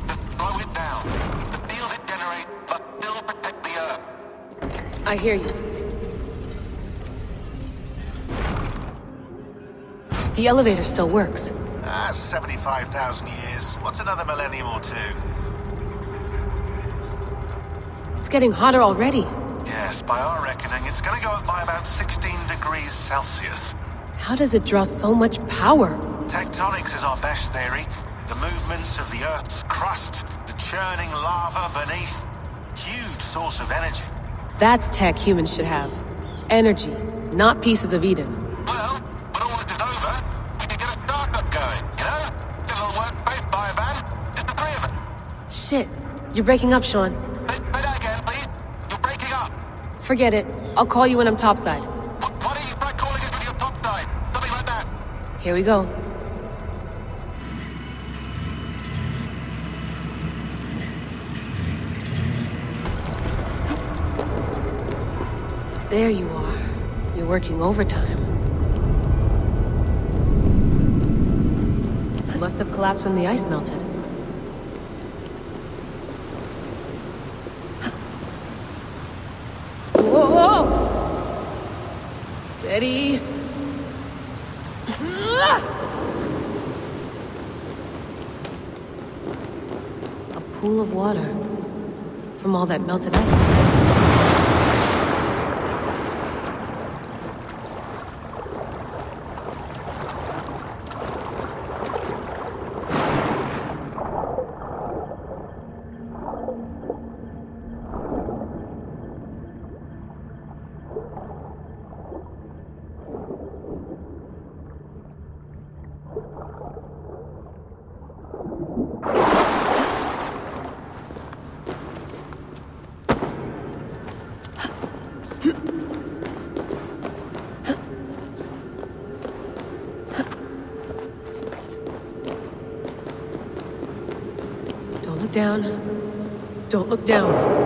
Just slow it down. The field it generates must still protect the Earth.
I hear you. The elevator still works.
75,000 years. What's another millennium or two?
It's getting hotter already.
Yes, by our reckoning, it's gonna go up by about 16 degrees Celsius.
How does it draw so much power?
Tectonics is our best theory. The movements of the Earth's crust, the churning lava beneath. Huge source of energy.
That's tech humans should have. Energy, not pieces of Eden.
Well, when all this is over, we can get a startup going, you know? Get a little workspace, buy a van, just the three of us.
Shit, you're breaking up, Sean.
Say that again, please. You're breaking up.
Forget it. I'll call you when I'm topside.
Why don't you try calling us when you're topside? Something like that.
Here we go. There you are. You're working overtime. Must have collapsed when the ice melted. Whoa! Steady. A pool of water from all that melted ice. look down. Don't look down.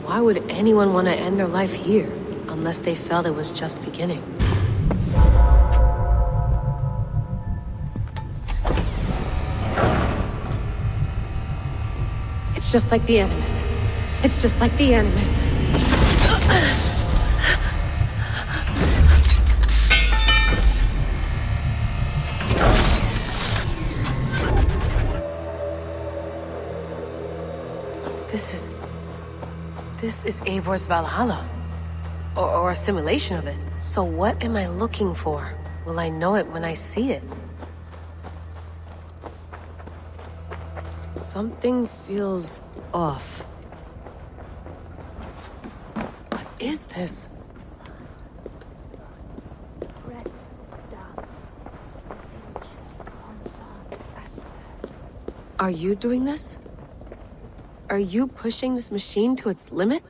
Why would anyone want to end their life here, unless they felt it was just beginning? It's just like the Animus. It's just like the Animus. This is Eivor's Valhalla. Or a simulation of it. So what am I looking for? Will I know it when I see it? Something feels off. What is this? Are you doing this? Are you pushing this machine to its limit?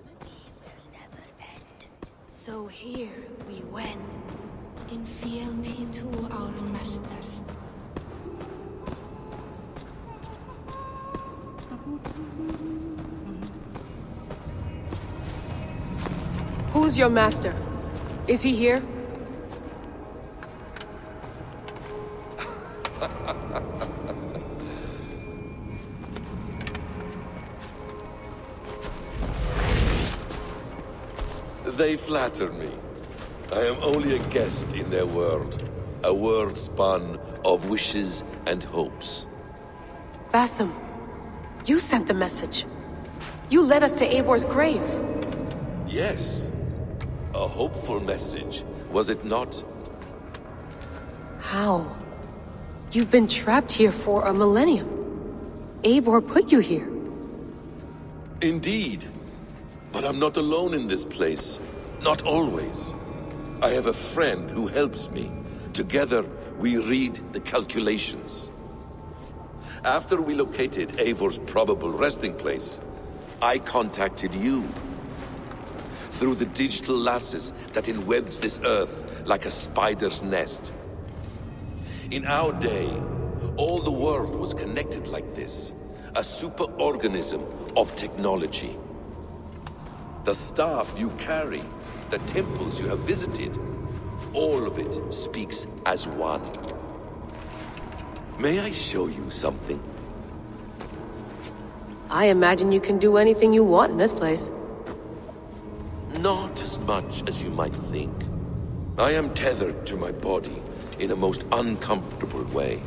So here we went, in fealty to our master.
Who's your master? Is he here?
They flatter me. I am only a guest in their world. A world spun of wishes and hopes.
Basim, you sent the message. You led us to Eivor's grave.
Yes. A hopeful message, was it not?
How? You've been trapped here for a millennium. Eivor put you here.
Indeed. But I'm not alone in this place. Not always. I have a friend who helps me. Together, we read the calculations. After we located Eivor's probable resting place, I contacted you. Through the digital lasses that enwebs this earth like a spider's nest. In our day, all the world was connected like this. A superorganism of technology. The staff you carry, the temples you have visited, all of it speaks as one. May I show you something?
I imagine you can do anything you want in this place.
Not as much as you might think. I am tethered to my body in a most uncomfortable way.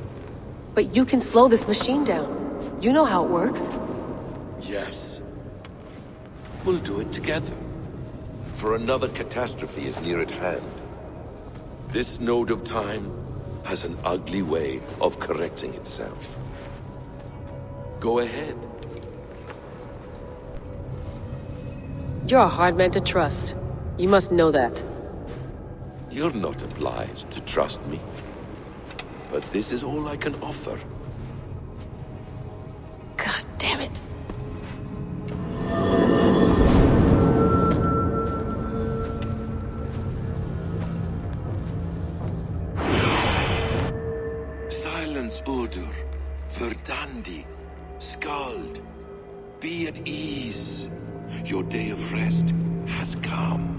But you can slow this machine down. You know how it works.
Yes. We'll do it together. For another catastrophe is near at hand. This node of time has an ugly way of correcting itself. Go ahead.
You're a hard man to trust. You must know that.
You're not obliged to trust me. But this is all I can offer.
God damn it.
Silence, Udur. Verdandi. Skald. Be at ease. Your day of rest has come.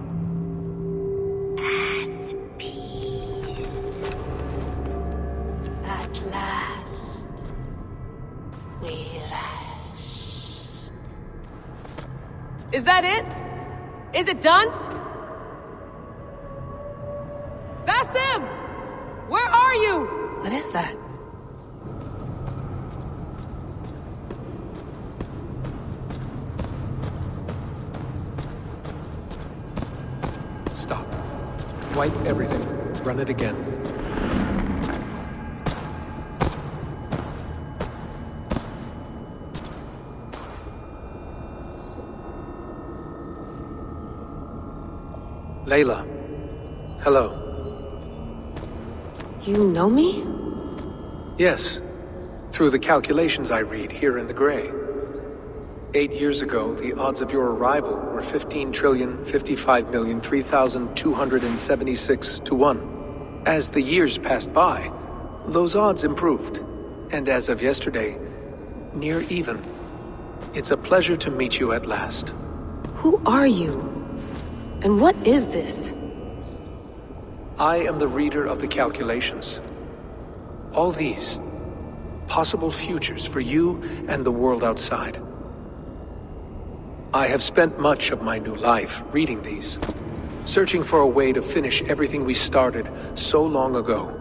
At peace. At last, we rest.
Is that it? Is it done? Basim! Where are
you?
What is that?
Stop. Wipe everything. Run it again. Layla. Hello.
You know me?
Yes. Through the calculations I read here in the gray. 8 years ago, the odds of your arrival were 15,055,003,276 to 1. As the years passed by, those odds improved. And as of yesterday, near even. It's a pleasure to meet you at last.
Who are you? And what is this?
I am the reader of the calculations. All these, possible futures for you and the world outside. I have spent much of my new life reading these, searching for a way to finish everything we started so long ago.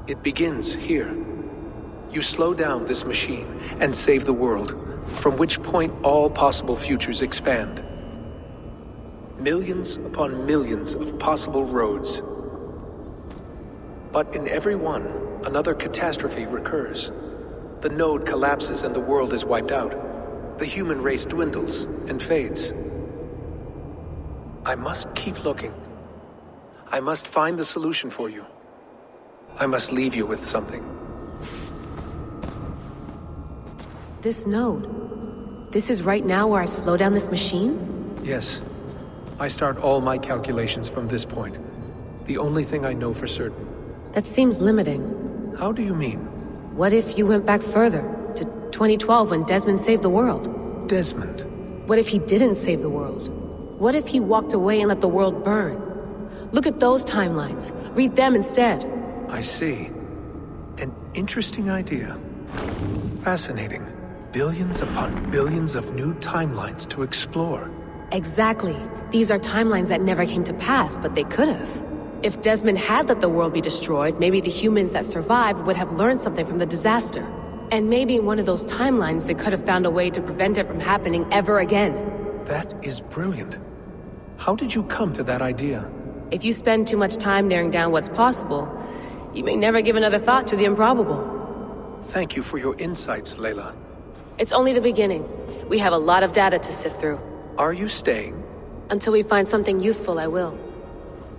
It begins here. You slow down this machine and save the world, from which point all possible futures expand. Millions upon millions of possible roads. But in every one, another catastrophe recurs. The node collapses and the world is wiped out. The human race dwindles and fades. I must keep looking. I must find the solution for you. I must leave you with something.
This node. This is right now where I slow down this machine?
Yes. I start all my calculations from this point. The only thing I know for certain.
That seems limiting.
How do you mean?
What if you went back further, to 2012 when Desmond saved the world?
Desmond?
What if he didn't save the world? What if he walked away and let the world burn? Look at those timelines. Read them instead.
I see. An interesting idea. Fascinating. Billions upon billions of new timelines to explore.
Exactly. These are timelines that never came to pass, but they could have. If Desmond had let the world be destroyed, maybe the humans that survived would have learned something from the disaster. And maybe in one of those timelines they could have found a way to prevent it from happening ever again.
That is brilliant. How did you come to that idea?
If you spend too much time narrowing down what's possible, you may never give another thought to the improbable.
Thank you for your insights, Layla.
It's only the beginning. We have a lot of data to sift through.
Are you staying?
Until we find something useful, I will.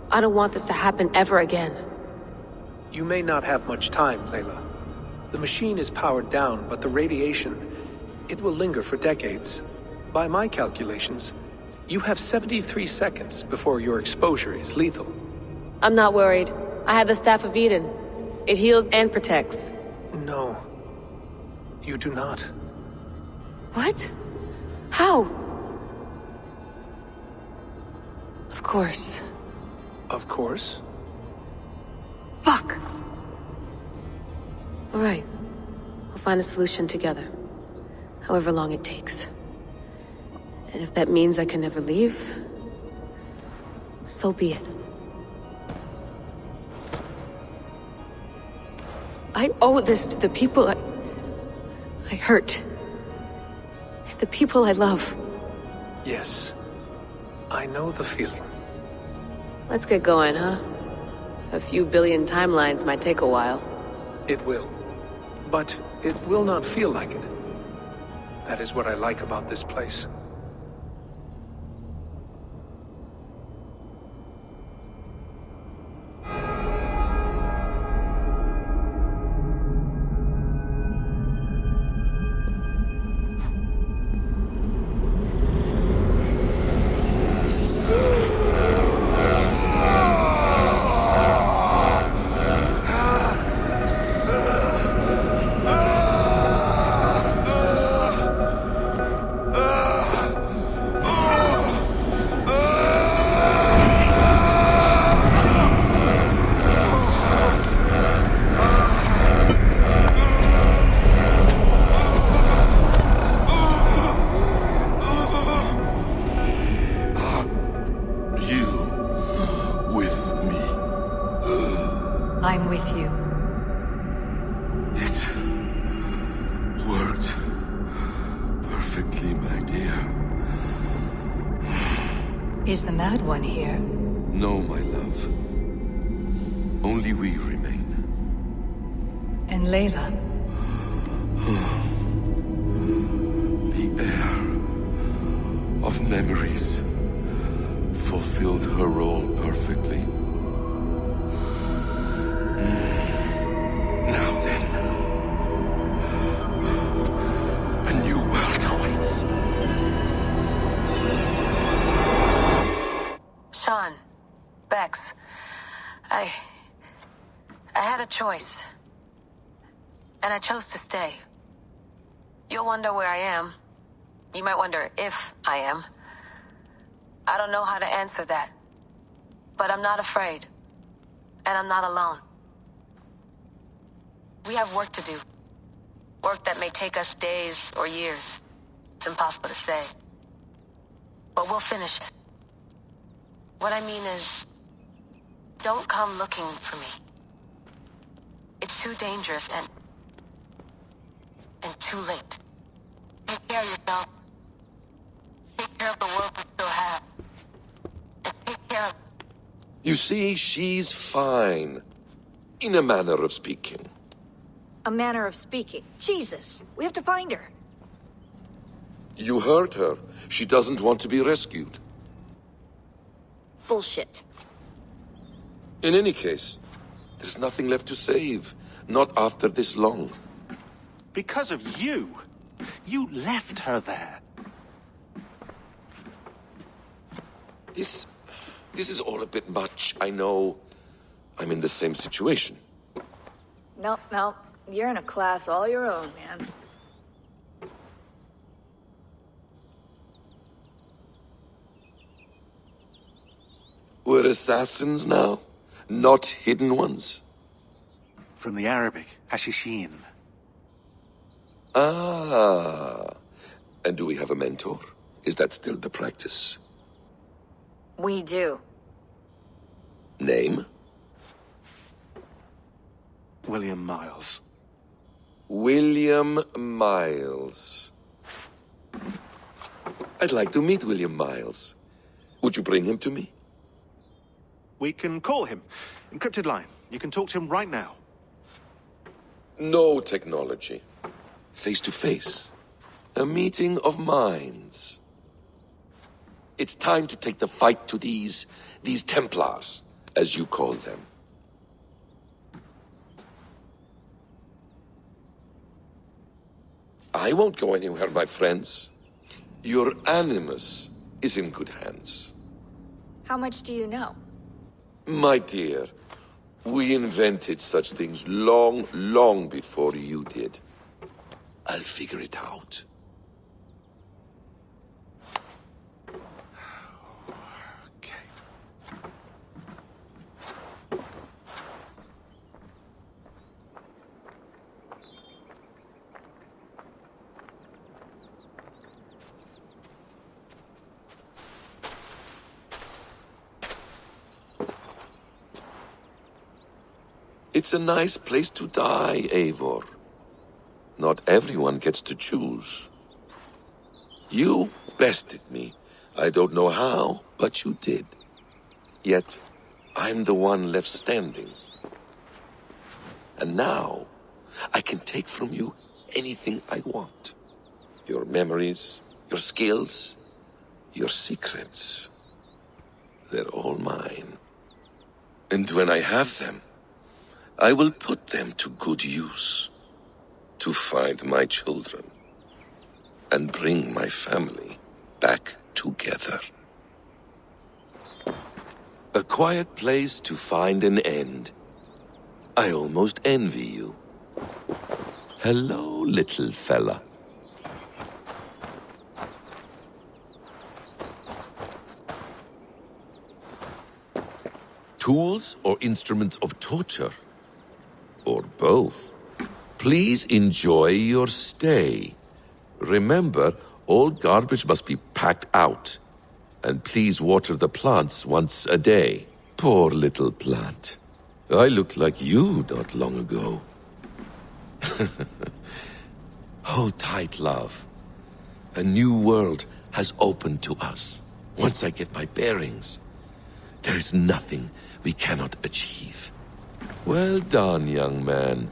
I don't want this to happen ever again.
You may not have much time, Layla. The machine is powered down, but the radiation, it will linger for decades. By my calculations, you have 73 seconds before your exposure is lethal.
I'm not worried. I have the Staff of Eden. It heals and protects.
No. You do not.
What? How? Of course.
Of course?
Fuck! All right. We'll find a solution together. However long it takes. And if that means I can never leave, so be it. I owe this to the people I hurt. The people I love.
Yes. I know the feeling.
Let's get going, huh? A few billion timelines might take a while.
It will. But it will not feel like it. That is what I like about this place.
I'm with you.
It worked perfectly, my dear.
Is the Mad One here?
No, my love. Only we remain.
And Layla?
The air of memories fulfilled her role perfectly. Now then, a new world awaits.
Sean, Bex, I had a choice. And I chose to stay. You'll wonder where I am. You might wonder if I am. I don't know how to answer that. But I'm not afraid. And I'm not alone. We have work to do. Work that may take us days or years. It's impossible to say. But we'll finish it. What I mean is, don't come looking for me. It's too dangerous and too late. Take care of yourself. Take care of the world we still have. And take care of...
You see, she's fine. In a manner of speaking.
A manner of speaking. Jesus, we have to find her.
You heard her. She doesn't want to be rescued.
Bullshit.
In any case, there's nothing left to save. Not after this long.
Because of you. You left her there.
This is all a bit much. I know. I'm in the same situation.
No. You're in a class all your own, man.
We're assassins now? Not hidden ones?
From the Arabic, Hashishin.
Ah. And do we have a mentor? Is that still the practice?
We do.
Name?
William Miles.
William Miles. I'd like to meet William Miles. Would you bring him to me?
We can call him. Encrypted line. You can talk to him right now.
No technology. Face to face. A meeting of minds. It's time to take the fight to these Templars, as you call them. I won't go anywhere, my friends. Your animus is in good hands.
How much do you know?
My dear, we invented such things long, long before you did. I'll figure it out. It's a nice place to die, Eivor. Not everyone gets to choose. You bested me. I don't know how, but you did. Yet, I'm the one left standing. And now, I can take from you anything I want. Your memories, your skills, your secrets. They're all mine. And when I have them, I will put them to good use. To find my children. And bring my family back together. A quiet place to find an end. I almost envy you. Hello, little fella. Tools or instruments of torture? Or both? Please enjoy your stay. Remember, all garbage must be packed out. And please water the plants once a day. Poor little plant. I looked like you not long ago. Hold tight, love. A new world has opened to us. Once I get my bearings, there is nothing we cannot achieve. Well done, young man.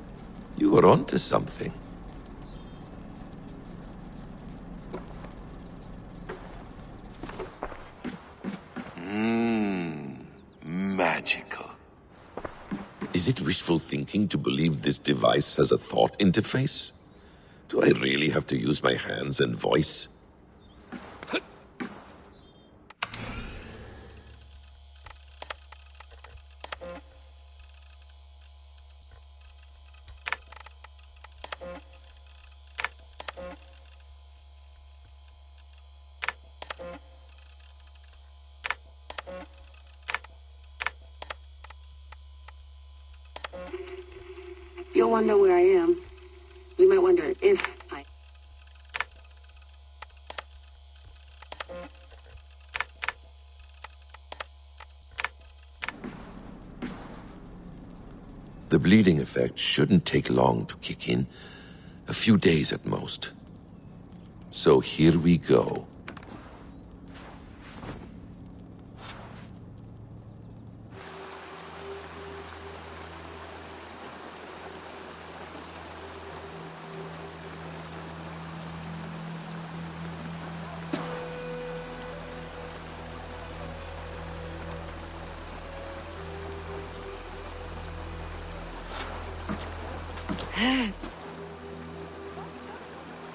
You are onto something. Magical. Is it wishful thinking to believe this device has a thought interface? Do I really have to use my hands and voice?
You'll wonder where I am. You might wonder if I...
The bleeding effect shouldn't take long to kick in. A few days at most. So here we go.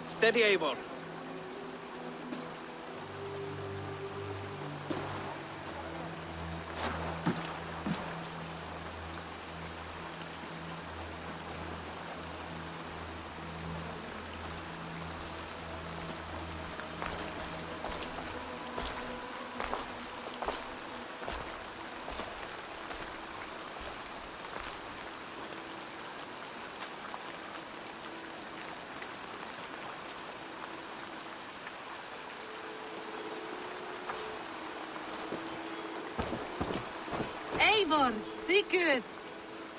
Steady, Eivor.
Eivor, Sigurd,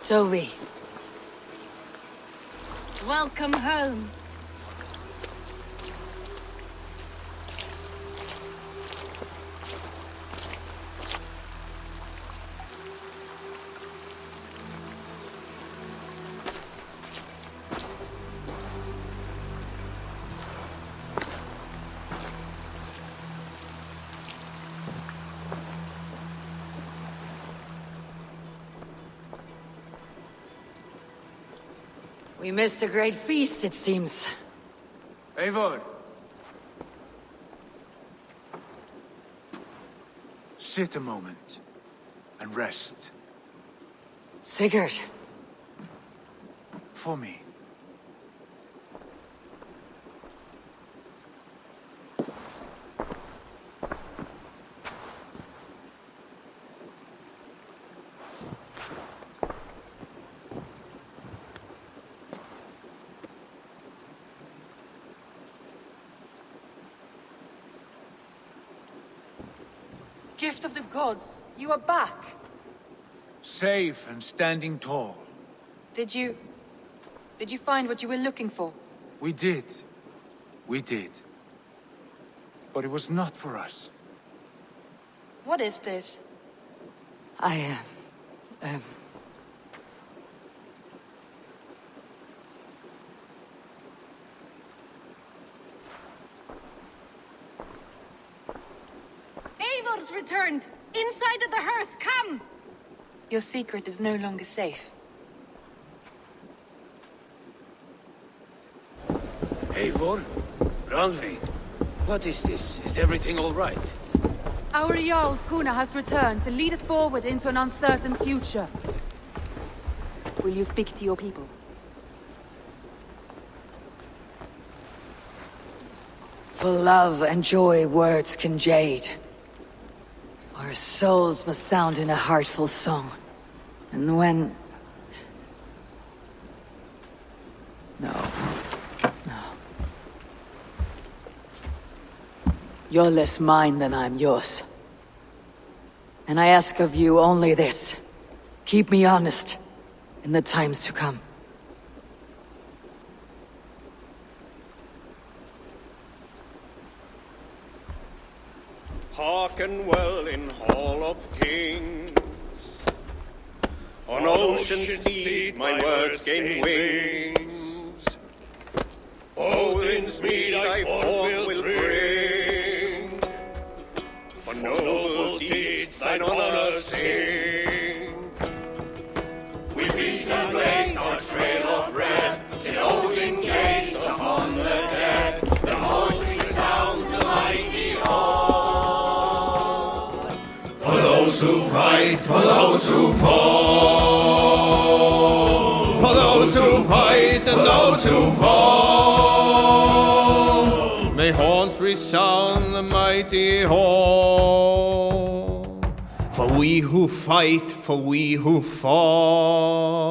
Toby.
welcome home.
We missed a great feast, it seems.
Eivor! Sit a moment and rest.
Sigurd.
For me.
Gift of the gods, you are back.
Safe and standing tall.
Did you find what you were looking for?
We did. We did. But it was not for us.
What is this?
Eivor's returned! Inside of the hearth, come!
Your secret is no longer safe.
Eivor? Randvi? What is this? Is everything all right?
Our Jarl's Kuna has returned to lead us forward into an uncertain future. Will you speak to your people?
For love and joy words can jade. Our souls must sound in a heartful song. And when... No. You're less mine than I'm yours. And I ask of you only this. Keep me honest in the times to come.
Hearken well in Hall of Kings. On ocean steed my words gain wings. Odin's mead I forth will bring. For noble deeds thine honor sing. We beat and blaze our trail of red, till Odin gaze upon the dead. The voice resound the mighty hall. For those who fight, for those who fall. For those who fight and those who fall. May horns resound the mighty hall. For we who fight, for we who fall.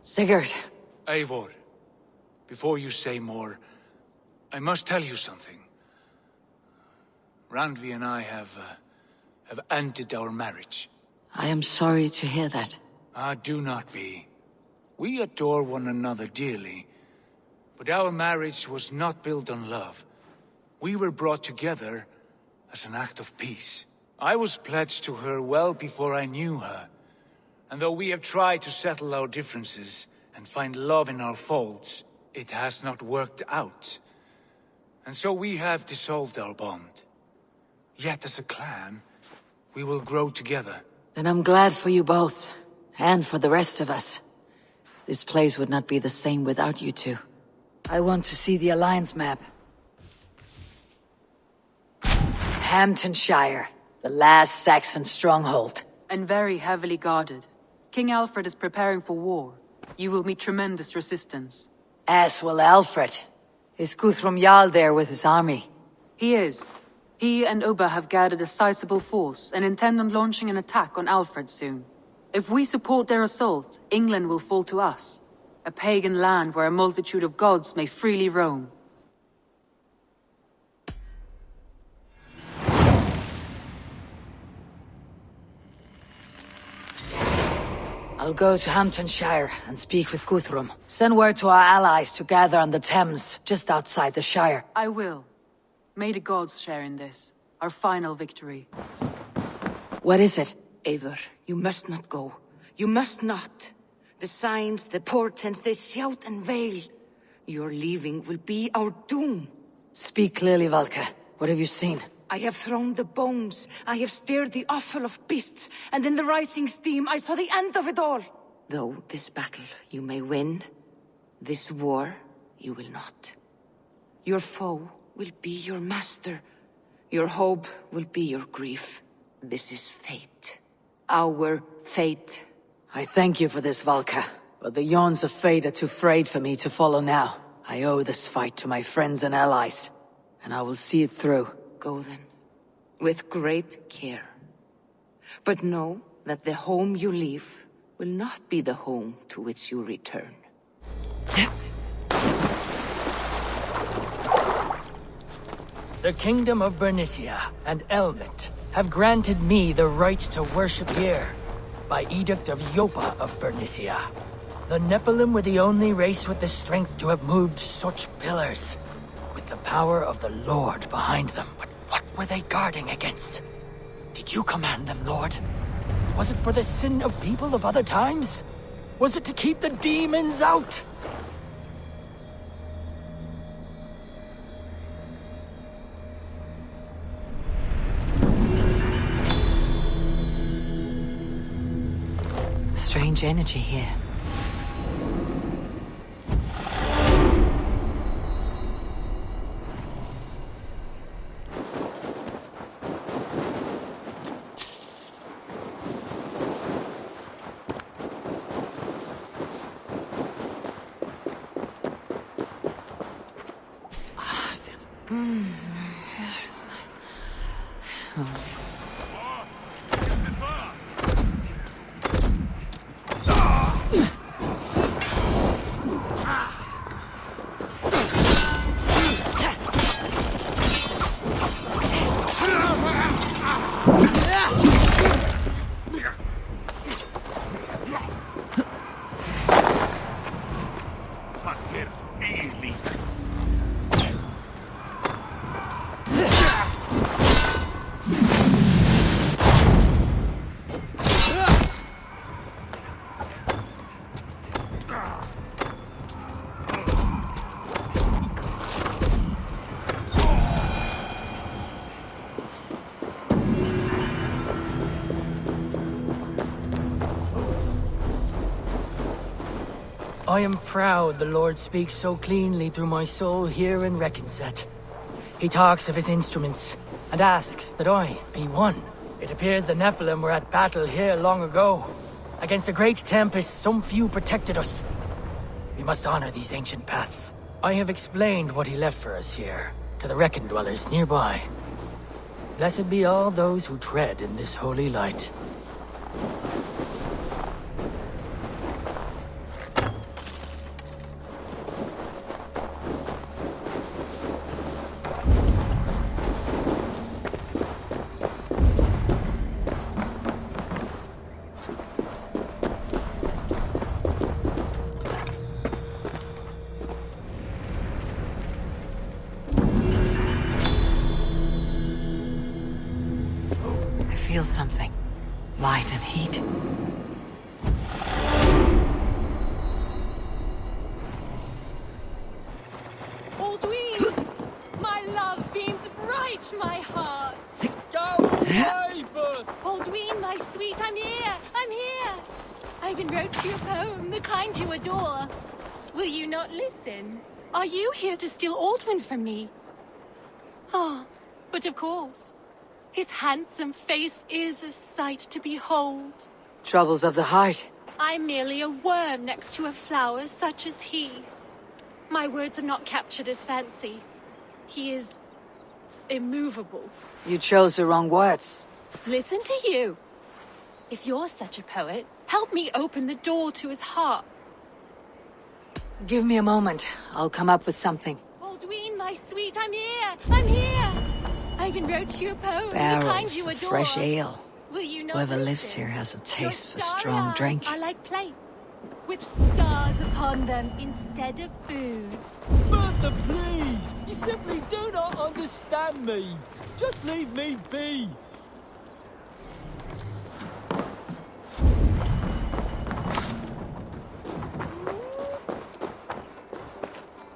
Sigurd.
Eivor, before you say more, I must tell you something. Randvi and I have ended our marriage.
I am sorry to hear that.
Ah, do not be. We adore one another dearly, but our marriage was not built on love. We were brought together as an act of peace. I was pledged to her well before I knew her, and though we have tried to settle our differences and find love in our faults, it has not worked out. And so we have dissolved our bond. Yet as a clan, we will grow together.
Then I'm glad for you both, and for the rest of us. This place would not be the same without you two. I want to see the Alliance map. Hamptonshire, the last Saxon stronghold.
And very heavily guarded. King Alfred is preparing for war. You will meet tremendous resistance.
As will Alfred. Is Guthrum Jarl there with his army?
He is. He and Ubba have gathered a sizable force and intend on launching an attack on Alfred soon. If we support their assault, England will fall to us. A pagan land where a multitude of gods may freely roam.
I'll go to Hamptonshire and speak with Guthrum. Send word to our allies to gather on the Thames, just outside the Shire.
I will. May the gods share in this, our final victory.
What is it?
Eivor, you must not go. You must not. The signs, the portents, they shout and wail. Your leaving will be our doom.
Speak clearly, Valka. What have you seen?
I have thrown the bones. I have stirred the offal of beasts, and in the rising steam I saw the end of it all. Though this battle you may win, this war you will not. Your foe will be your master. Your hope will be your grief. This is fate. Our fate.
I thank you for this, Valka. But the yawns of fate are too frayed for me to follow now. I owe this fight to my friends and allies, and I will see it through.
Go then, with great care. But know that the home you leave will not be the home to which you return.
The Kingdom of Bernicia and Elmet have granted me the right to worship here, by edict of Yopa of Bernicia. The Nephilim were the only race with the strength to have moved such pillars, with the power of the Lord behind them. But what were they guarding against? Did you command them, Lord? Was it for the sin of people of other times? Was it to keep the demons out?
Strange energy here.
I am proud the Lord speaks so cleanly through my soul here in Reckonset. He talks of his instruments, and asks that I be one. It appears the Nephilim were at battle here long ago. Against a great tempest, some few protected us. We must honor these ancient paths. I have explained what he left for us here, to the Reckon dwellers nearby. Blessed be all those who tread in this holy light.
I feel something. Light and heat.
Aldwin! My love beams bright, my heart!
Go away, Bert!
Aldwin, my sweet, I'm here! I'm here! I even wrote you a poem, the kind you adore. Will you not listen? Are you here to steal Aldwin from me? Oh, but of course. His handsome face is a sight to behold.
Troubles of the heart.
I'm merely a worm next to a flower such as he. My words have not captured his fancy. He is immovable.
You chose the wrong words.
Listen to you. If you're such a poet, help me open the door to his heart.
Give me a moment. I'll come up with something.
Aldwin, my sweet, I'm here! I'm here! I even wrote you a poem, the kind
Barrels
you
of
adore.
fresh ale.
Will you not
Whoever
listen?
lives here has a taste
Your
for
starry
strong
eyes
drink.
are like plates, with stars upon them instead of food.
Bertha, please! You simply do not understand me. Just leave me be.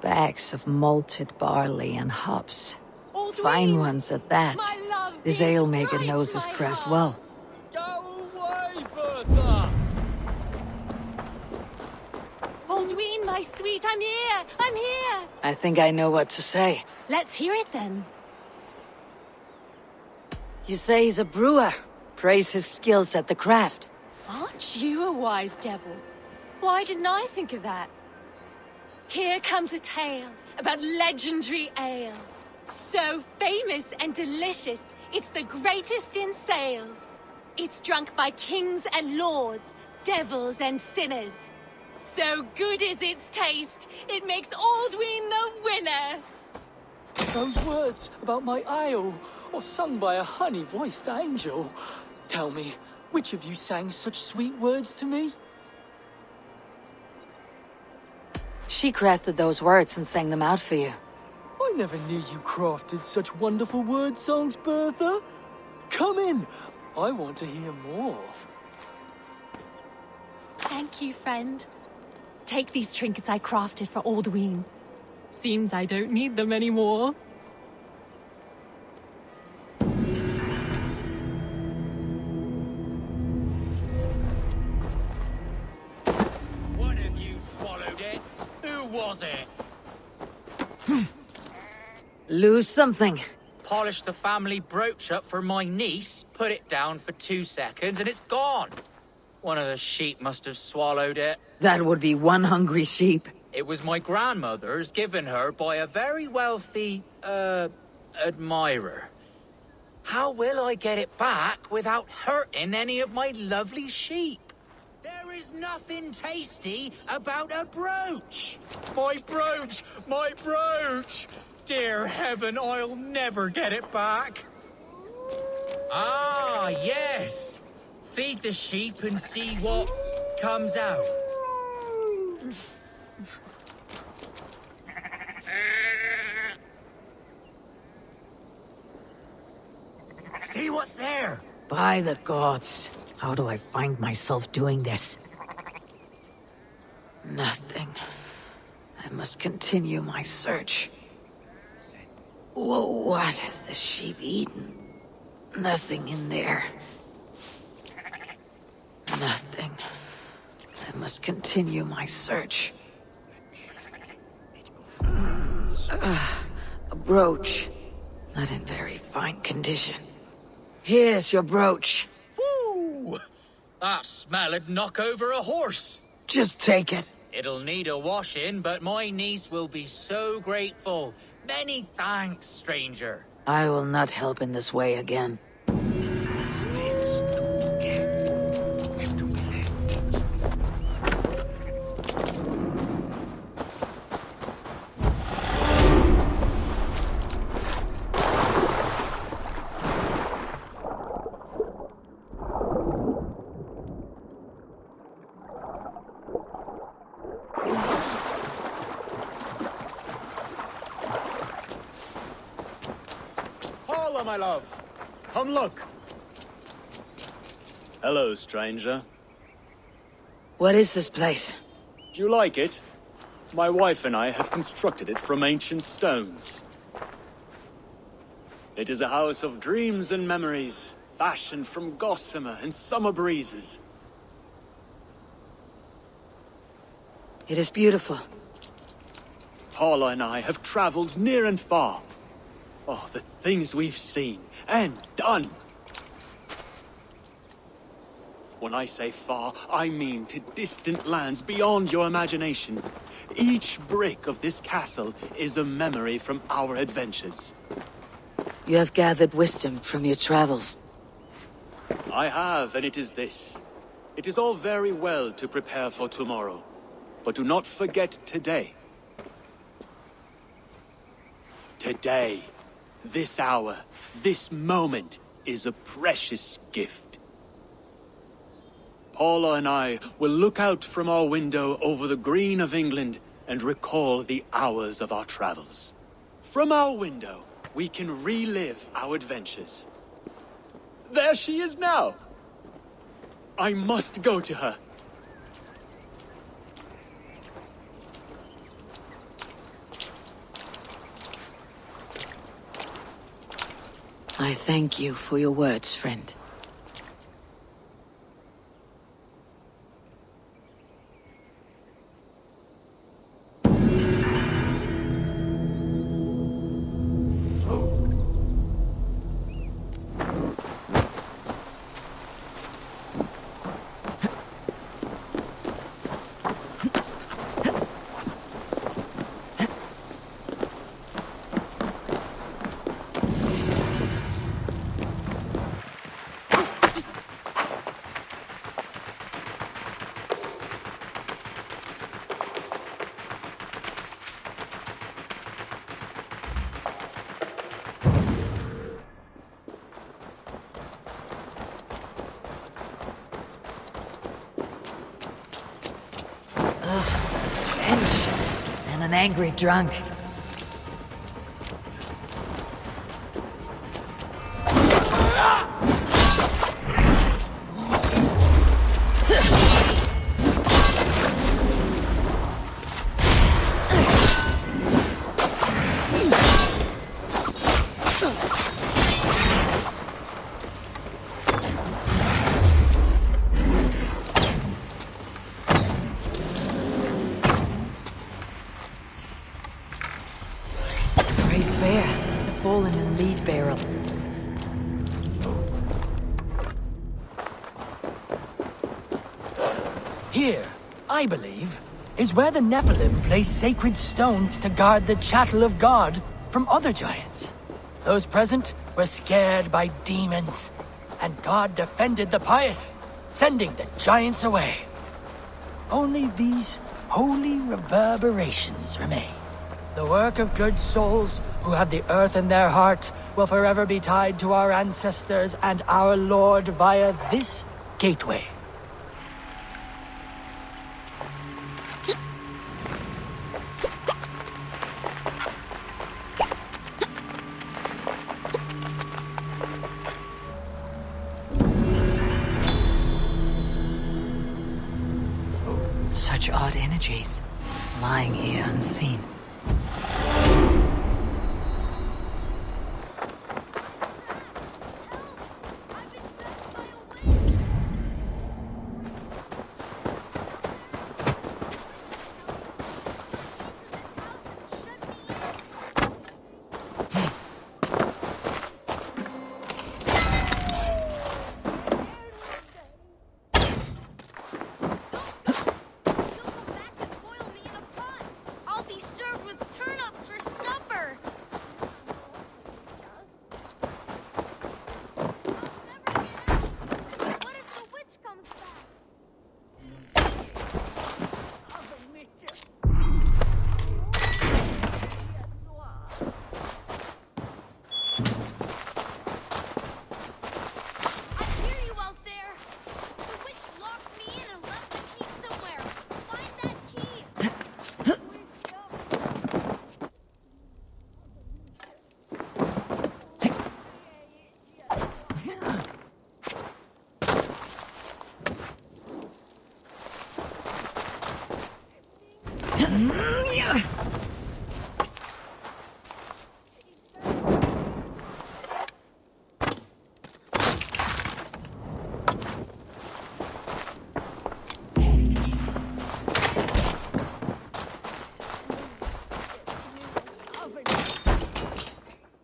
Bags of malted barley and hops.
Aldwin,
Fine ones at that.
my love
This
beats
ale maker
bright,
knows his
my
craft
heart.
well.
Go away, Bertha!
Aldwin, my sweet, I'm here! I'm here!
I think I know what to say.
Let's hear it then.
You say he's a brewer. Praise his skills at the craft.
Aren't you a wise devil? Why didn't I think of that? Here comes a tale about legendary ale. So famous and delicious, it's the greatest in sales. It's drunk by kings and lords, devils and sinners. So good is its taste, it makes Aldwin the winner.
Those words about my ale, or sung by a honey-voiced angel. Tell me, which of you sang such sweet words to me?
She crafted those words and sang them out for you.
I never knew you crafted such wonderful word songs, Bertha. Come in. I want to hear more.
Thank you, friend. Take these trinkets I crafted for Aldwin. Seems I don't need them anymore.
One of you swallowed it. Who was it?
Lose something.
Polished the family brooch up for my niece, put it down for 2 seconds, and it's gone. One of the sheep must have swallowed it.
That would be one hungry sheep.
It was my grandmother's, given her by a very wealthy, admirer. How will I get it back without hurting any of my lovely sheep? There is nothing tasty about a brooch. My brooch! My brooch! Dear heaven, I'll never get it back. Ah, yes. Feed the sheep and see what comes out. See what's there?
By the gods. How do I find myself doing this? Nothing. I must continue my search. Whoa, what has the sheep eaten? Nothing in there. Nothing. I must continue my search. A brooch. Not in very fine condition. Here's your brooch.
Woo! That smell'd knock over a horse.
Just take it.
It'll need a washing, but my niece will be so grateful. Many thanks, stranger.
I will not help in this way again.
Paula, my love. Come look. Hello, stranger.
What is this place?
Do you like it? My wife and I have constructed it from ancient stones. It is a house of dreams and memories, fashioned from gossamer and summer breezes.
It is beautiful.
Paula and I have traveled near and far. Oh, the things we've seen and done. When I say far, I mean to distant lands beyond your imagination. Each brick of this castle is a memory from our adventures.
You have gathered wisdom from your travels.
I have, and it is this. It is all very well to prepare for tomorrow, but do not forget today. Today, this hour, this moment is a precious gift. Paula and I will look out from our window over the green of England and recall the hours of our travels. From our window, we can relive our adventures. There she is now! I must go to her.
I thank you for your words, friend. An angry drunk.
Here, I believe, is where the Nephilim place sacred stones to guard the chattel of God from other giants. Those present were scared by demons, and God defended the pious, sending the giants away. Only these holy reverberations remain. The work of good souls who have the earth in their heart will forever be tied to our ancestors and our Lord via this gateway.
Such odd energies, lying here unseen.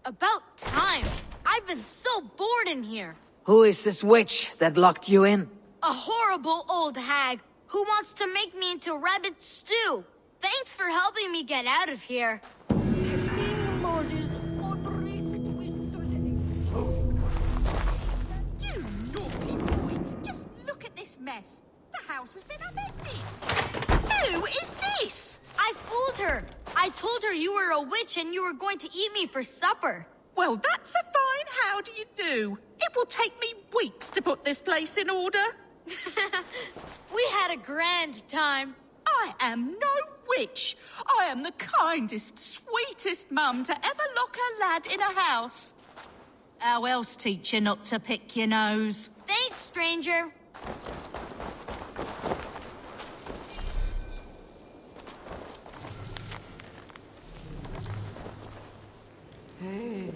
About time! I've been so bored in here!
Who is this witch that locked you in?
A horrible old hag who wants to make me into rabbit stew! Thanks for helping me get out of here.
You naughty boy! Just look at this mess. The house has been upended. Who is this?
I fooled her! I told her you were a witch and you were going to eat me for supper.
Well, that's a fine how do you do. It will take me weeks to put this place in order.
We had a grand time.
I am no witch. I am the kindest, sweetest mum to ever lock her lad in a house. How else teach you not to pick your nose?
Thanks, stranger.
Hey.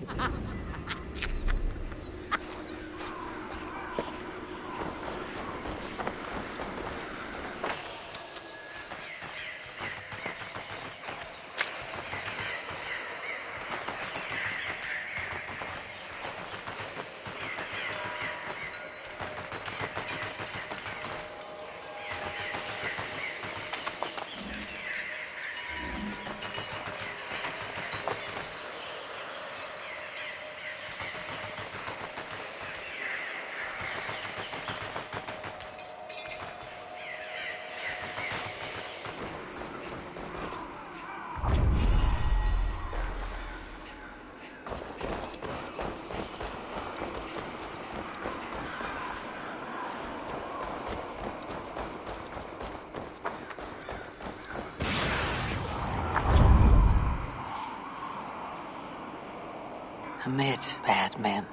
Amid bad men,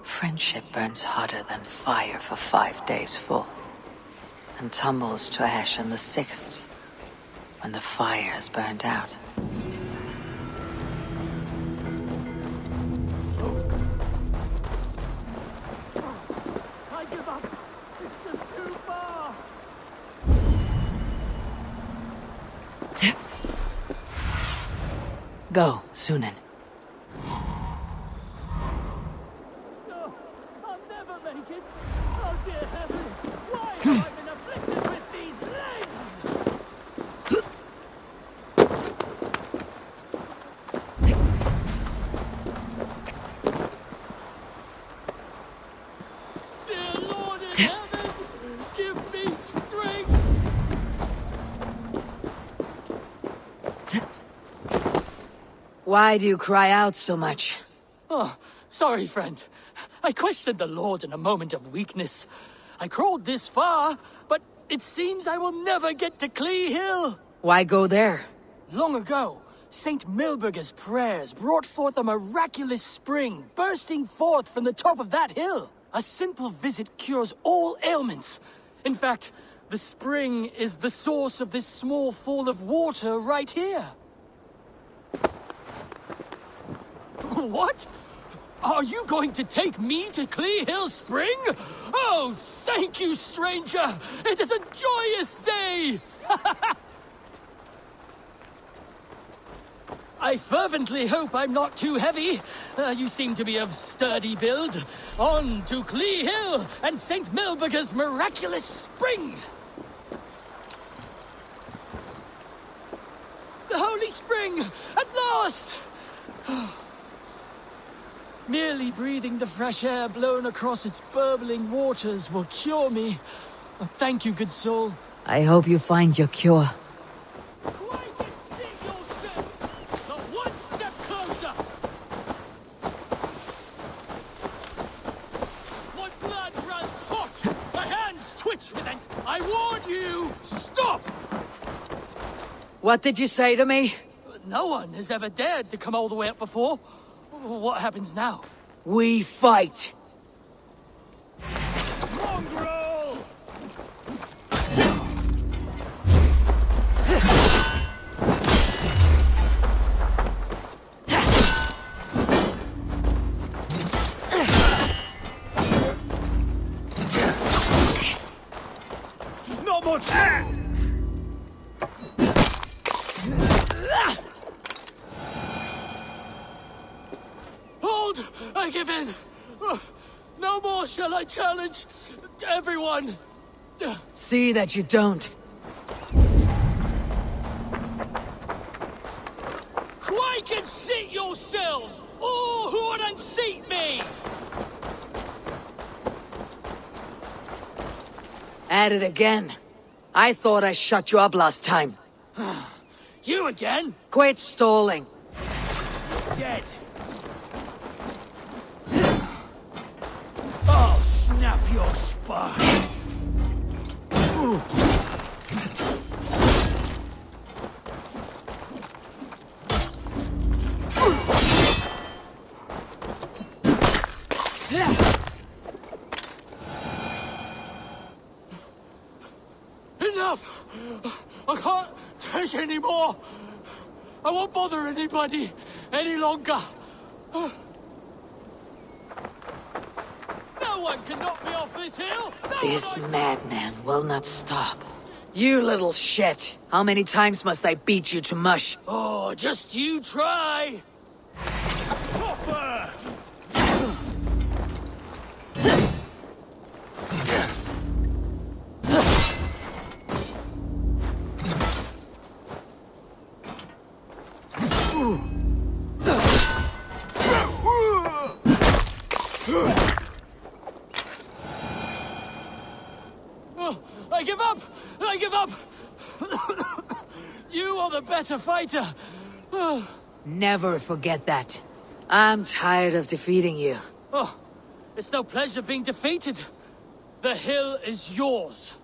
friendship burns hotter than fire for 5 days full, and tumbles to ash on the 6th, when the fire has burned out.
I give up. It's just too far.
Go, Sunan.
I'll never make it. Oh, dear heaven. Why have I been afflicted with these legs? Dear Lord in heaven, give me strength.
Why do you cry out so much?
Oh, sorry, friend. I questioned the Lord in a moment of weakness. I crawled this far, but it seems I will never get to Clee Hill.
Why go there?
Long ago, Saint Milberga's prayers brought forth a miraculous spring bursting forth from the top of that hill. A simple visit cures all ailments. In fact, the spring is the source of this small fall of water right here. What? Are you going to take me to Clee Hill Spring? Oh, thank you, stranger! It is a joyous day! I fervently hope I'm not too heavy. You seem to be of sturdy build. On to Clee Hill and St. Milberga's miraculous spring! The Holy Spring! At last! Merely breathing the fresh air blown across its burbling waters will cure me. Thank you, good soul.
I hope you find your cure.
One step closer! My blood runs hot! My hands twitch with it! I warn you! Stop!
What did you say to me?
No one has ever dared to come all the way up before. What happens now?
We fight!
Mongrel!
give in. No more shall I challenge everyone.
See that you don't.
Quake and seat yourselves! All who would unseat me!
At it again. I thought I shut you up last time.
You again?
Quit stalling.
Dead. I'll snap your spine. Enough! I can't take any more. I won't bother anybody any longer. No one can knock me off this hill!
This madman will not stop. You little shit! How many times must I beat you to mush?
Oh, just you try! Suffer! I give up! I give up! You are the better fighter!
Never forget that. I'm tired of defeating you.
Oh, it's no pleasure being defeated. The hill is yours.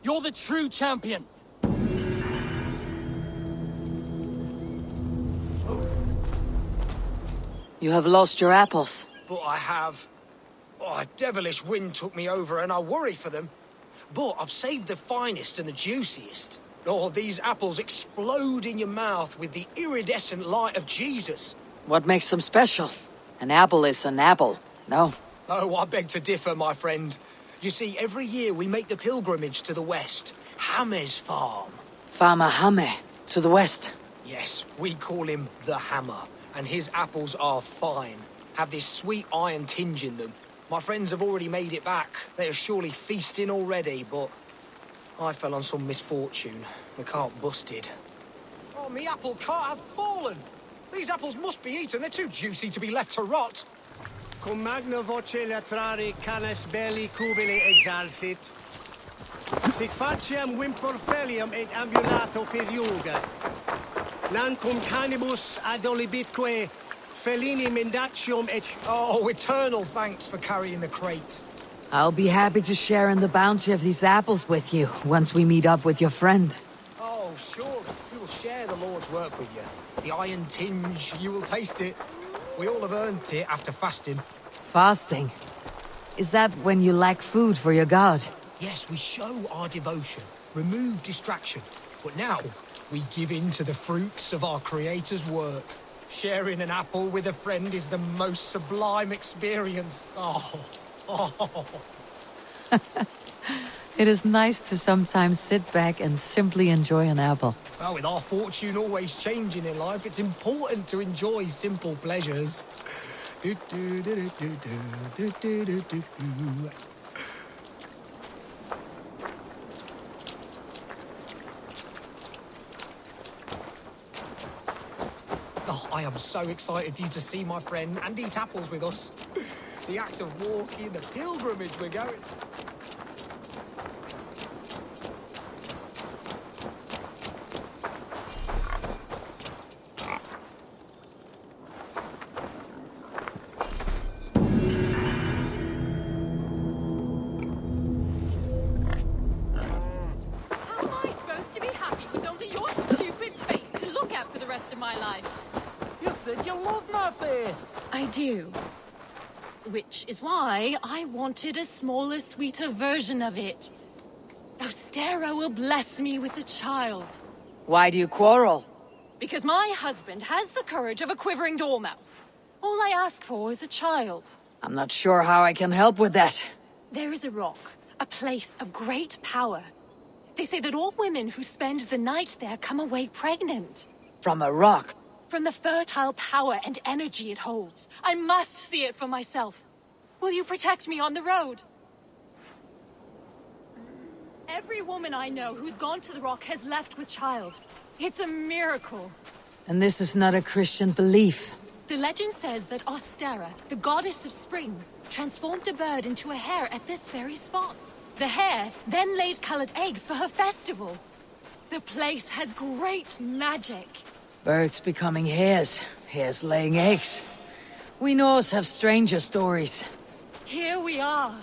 You're the true champion.
You have lost your apples.
But I have. Oh, a devilish wind took me over and I worry for them. But I've saved the finest and the juiciest. Oh, these apples explode in your mouth with the iridescent light of Jesus.
What makes them special? An apple is an apple, no?
Oh, I beg to differ, my friend. You see, every year we make the pilgrimage to the west. Hammer's farm.
Farmer Hame, to the west.
Yes, we call him the Hammer. And his apples are fine. Have this sweet iron tinge in them. My friends have already made it back. They are surely feasting already, but I fell on some misfortune. My cart busted. Oh, me apple cart hath fallen! These apples must be eaten. They're too juicy to be left to rot.
Cum magna voce latrari canes belli cubili exalsit. Sic faciem wimporfelium et ambulato per iuga. Nan cum canibus adolibitque felini mendacium et...
Oh, eternal thanks for carrying the crate.
I'll be happy to share in the bounty of these apples with you, once we meet up with your friend.
Oh, sure. We will share the Lord's work with you. The iron tinge, you will taste it. We all have earned it after fasting.
Fasting? Is that when you lack food for your god?
Yes, we show our devotion, remove distraction. But now, we give in to the fruits of our Creator's work. Sharing an apple with a friend is the most sublime experience. Oh.
It is nice to sometimes sit back and simply enjoy an apple.
Well, with our fortune always changing in life, it's important to enjoy simple pleasures. Oh, I am so excited for you to see my friend and eat apples with us. The act of walking, the pilgrimage we're going.
I do. Which is why I wanted a smaller, sweeter version of it. Ostera will bless me with a child.
Why do you quarrel?
Because my husband has the courage of a quivering dormouse. All I ask for is a child.
I'm not sure how I can help with that.
There is a rock, a place of great power. They say that all women who spend the night there come away pregnant.
From a rock?
From the fertile power and energy it holds. I must see it for myself. Will you protect me on the road? Every woman I know who's gone to the rock has left with child. It's a miracle.
And this is not a Christian belief.
The legend says that Ostera, the goddess of spring, transformed a bird into a hare at this very spot. The hare then laid colored eggs for her festival. The place has great magic.
Birds becoming hares, hares laying eggs. We Norse have stranger stories.
Here we are.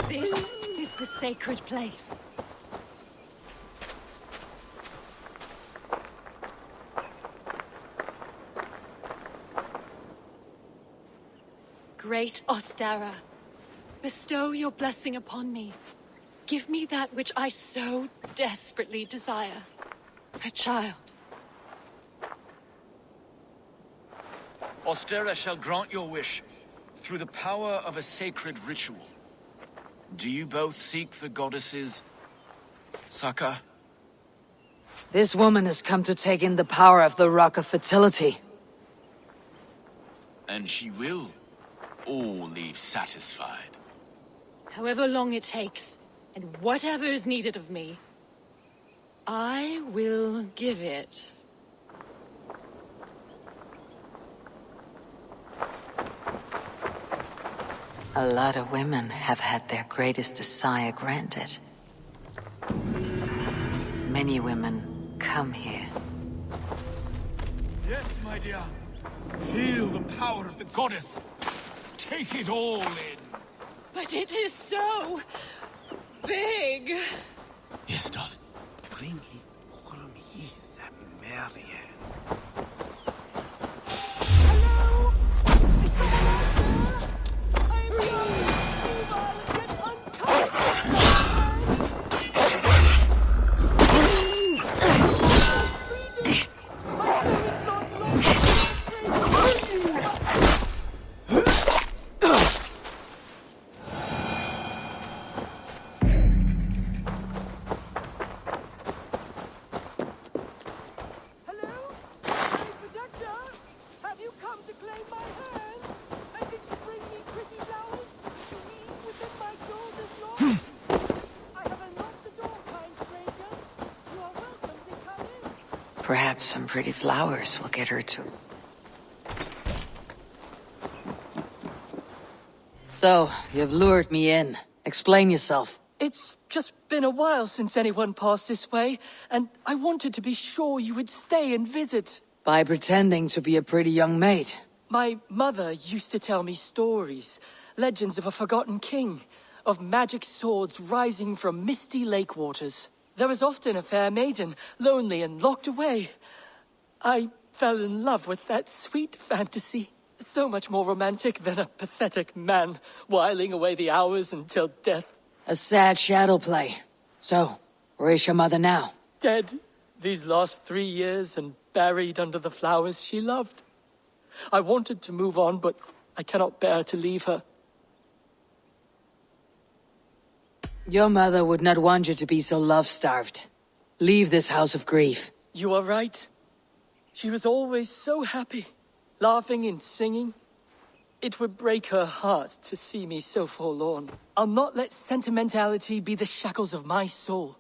This is the sacred place. Great Ostara, bestow your blessing upon me. Give me that which I so desperately desire. A child.
Ostera shall grant your wish through the power of a sacred ritual. Do you both seek the goddess's succor?
This woman has come to take in the power of the Rock of Fertility.
And she will all leave satisfied.
However long it takes, and whatever is needed of me, I will give it.
A lot of women have had their greatest desire granted. Many women come here.
Yes, my dear. Feel the power of the goddess. Take it all in.
But it is so big.
Yes, darling.
Bring me the Mercia.
Perhaps some pretty flowers will get her to... So, you've lured me in. Explain yourself.
It's just been a while since anyone passed this way, and I wanted to be sure you would stay and visit.
By pretending to be a pretty young maid.
My mother used to tell me stories, legends of a forgotten king, of magic swords rising from misty lake waters. There was often a fair maiden, lonely and locked away. I fell in love with that sweet fantasy. So much more romantic than a pathetic man, whiling away the hours until death.
A sad shadow play. So, where is your mother now?
Dead these last 3 years and buried under the flowers she loved. I wanted to move on, but I cannot bear to leave her.
Your mother would not want you to be so love-starved. Leave this house of grief.
You are right. She was always so happy, laughing and singing. It would break her heart to see me so forlorn. I'll not let sentimentality be the shackles of my soul.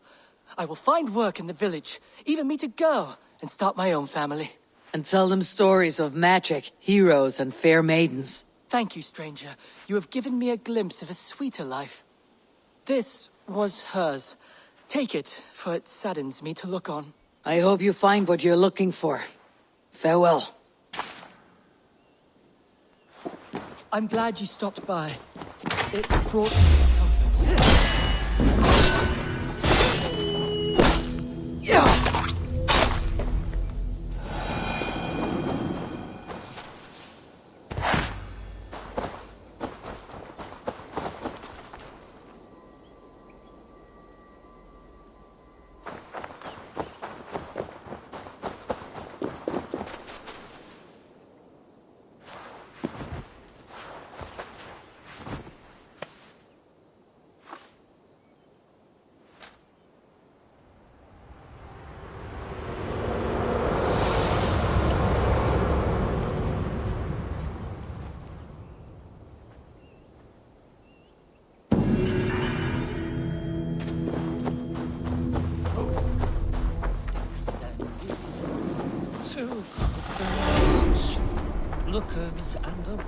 I will find work in the village, even meet a girl, and start my own family.
And tell them stories of magic, heroes, and fair maidens.
Thank you, stranger. You have given me a glimpse of a sweeter life. This was hers. Take it, for it saddens me to look on.
I hope you find what you're looking for. Farewell.
I'm glad you stopped by. It brought me some comfort.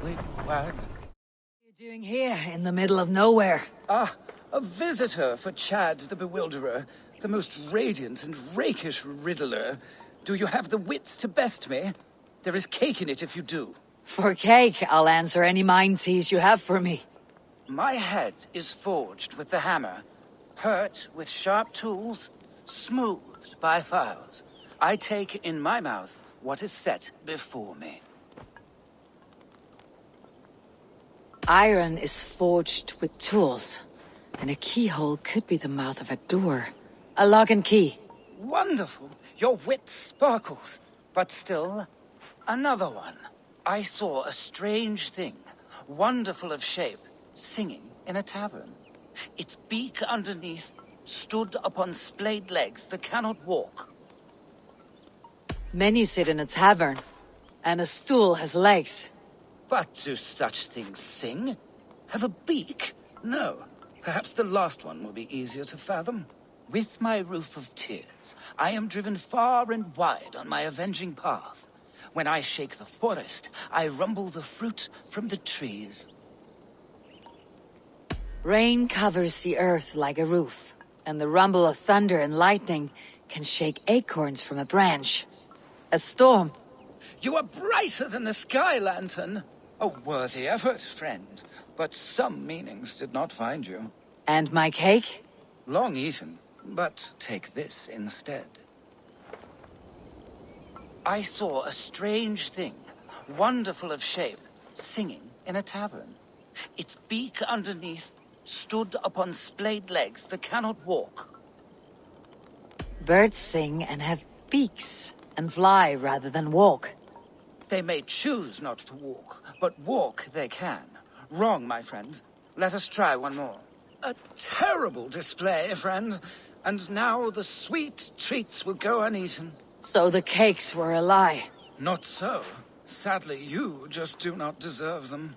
Wait, what?
What are you doing here, in the middle of nowhere?
Ah, a visitor for Chad the Bewilderer, the most radiant and rakish riddler. Do you have the wits to best me? There is cake in it if you do.
For cake, I'll answer any mind tease you have for me.
My head is forged with the hammer, hurt with sharp tools, smoothed by files. I take in my mouth what is set before me.
Iron is forged with tools, and a keyhole could be the mouth of a door. A lock and key.
Wonderful. Your wit sparkles. But still, another one. I saw a strange thing, wonderful of shape, singing in a tavern. Its beak underneath stood upon splayed legs that cannot walk.
Many sit in a tavern, and a stool has legs.
But do such things sing? Have a beak? No. Perhaps the last one will be easier to fathom. With my roof of tears, I am driven far and wide on my avenging path. When I shake the forest, I rumble the fruit from the trees.
Rain covers the earth like a roof, and the rumble of thunder and lightning can shake acorns from a branch. A storm.
You are brighter than the sky lantern. A worthy effort, friend. But some meanings did not find you.
And my cake?
Long eaten, but take this instead. I saw a strange thing, wonderful of shape, singing in a tavern. Its beak underneath stood upon splayed legs that cannot walk.
Birds sing and have beaks, and fly rather than walk.
They may choose not to walk, but walk they can. Wrong, my friend. Let us try one more. A terrible display, friend. And now the sweet treats will go uneaten.
So the cakes were a lie.
Not so. Sadly, you just do not deserve them.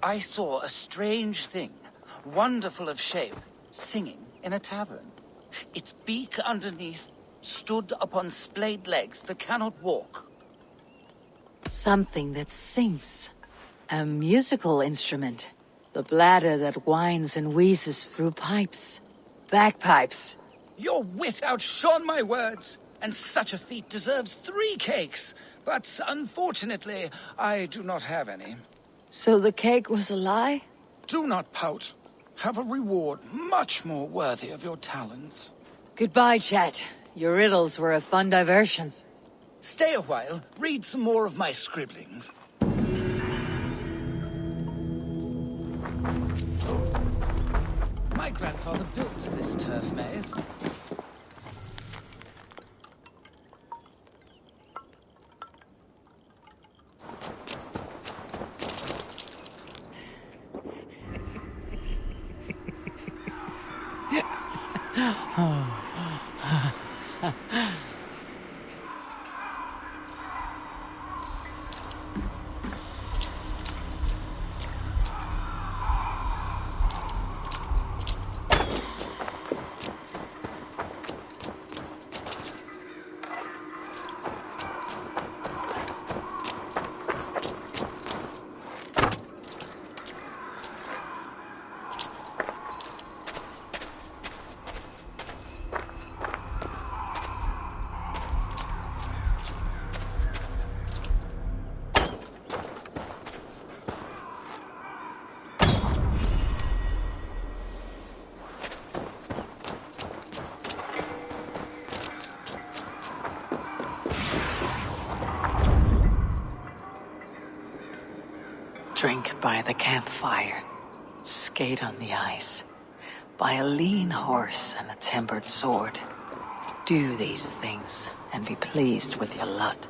I saw a strange thing, wonderful of shape, singing in a tavern. Its beak underneath stood upon splayed legs that cannot walk.
Something that sings. A musical instrument. The bladder that whines and wheezes through pipes. Bagpipes.
Your wit outshone my words, and such a feat deserves 3 cakes. But unfortunately, I do not have any.
So the cake was a lie?
Do not pout. Have a reward much more worthy of your talents.
Goodbye, Chat. Your riddles were a fun diversion.
Stay a while, read some more of my scribblings. My grandfather built this turf maze.
Drink by the campfire, skate on the ice, buy a lean horse and a tempered sword. Do these things and be pleased with your lot.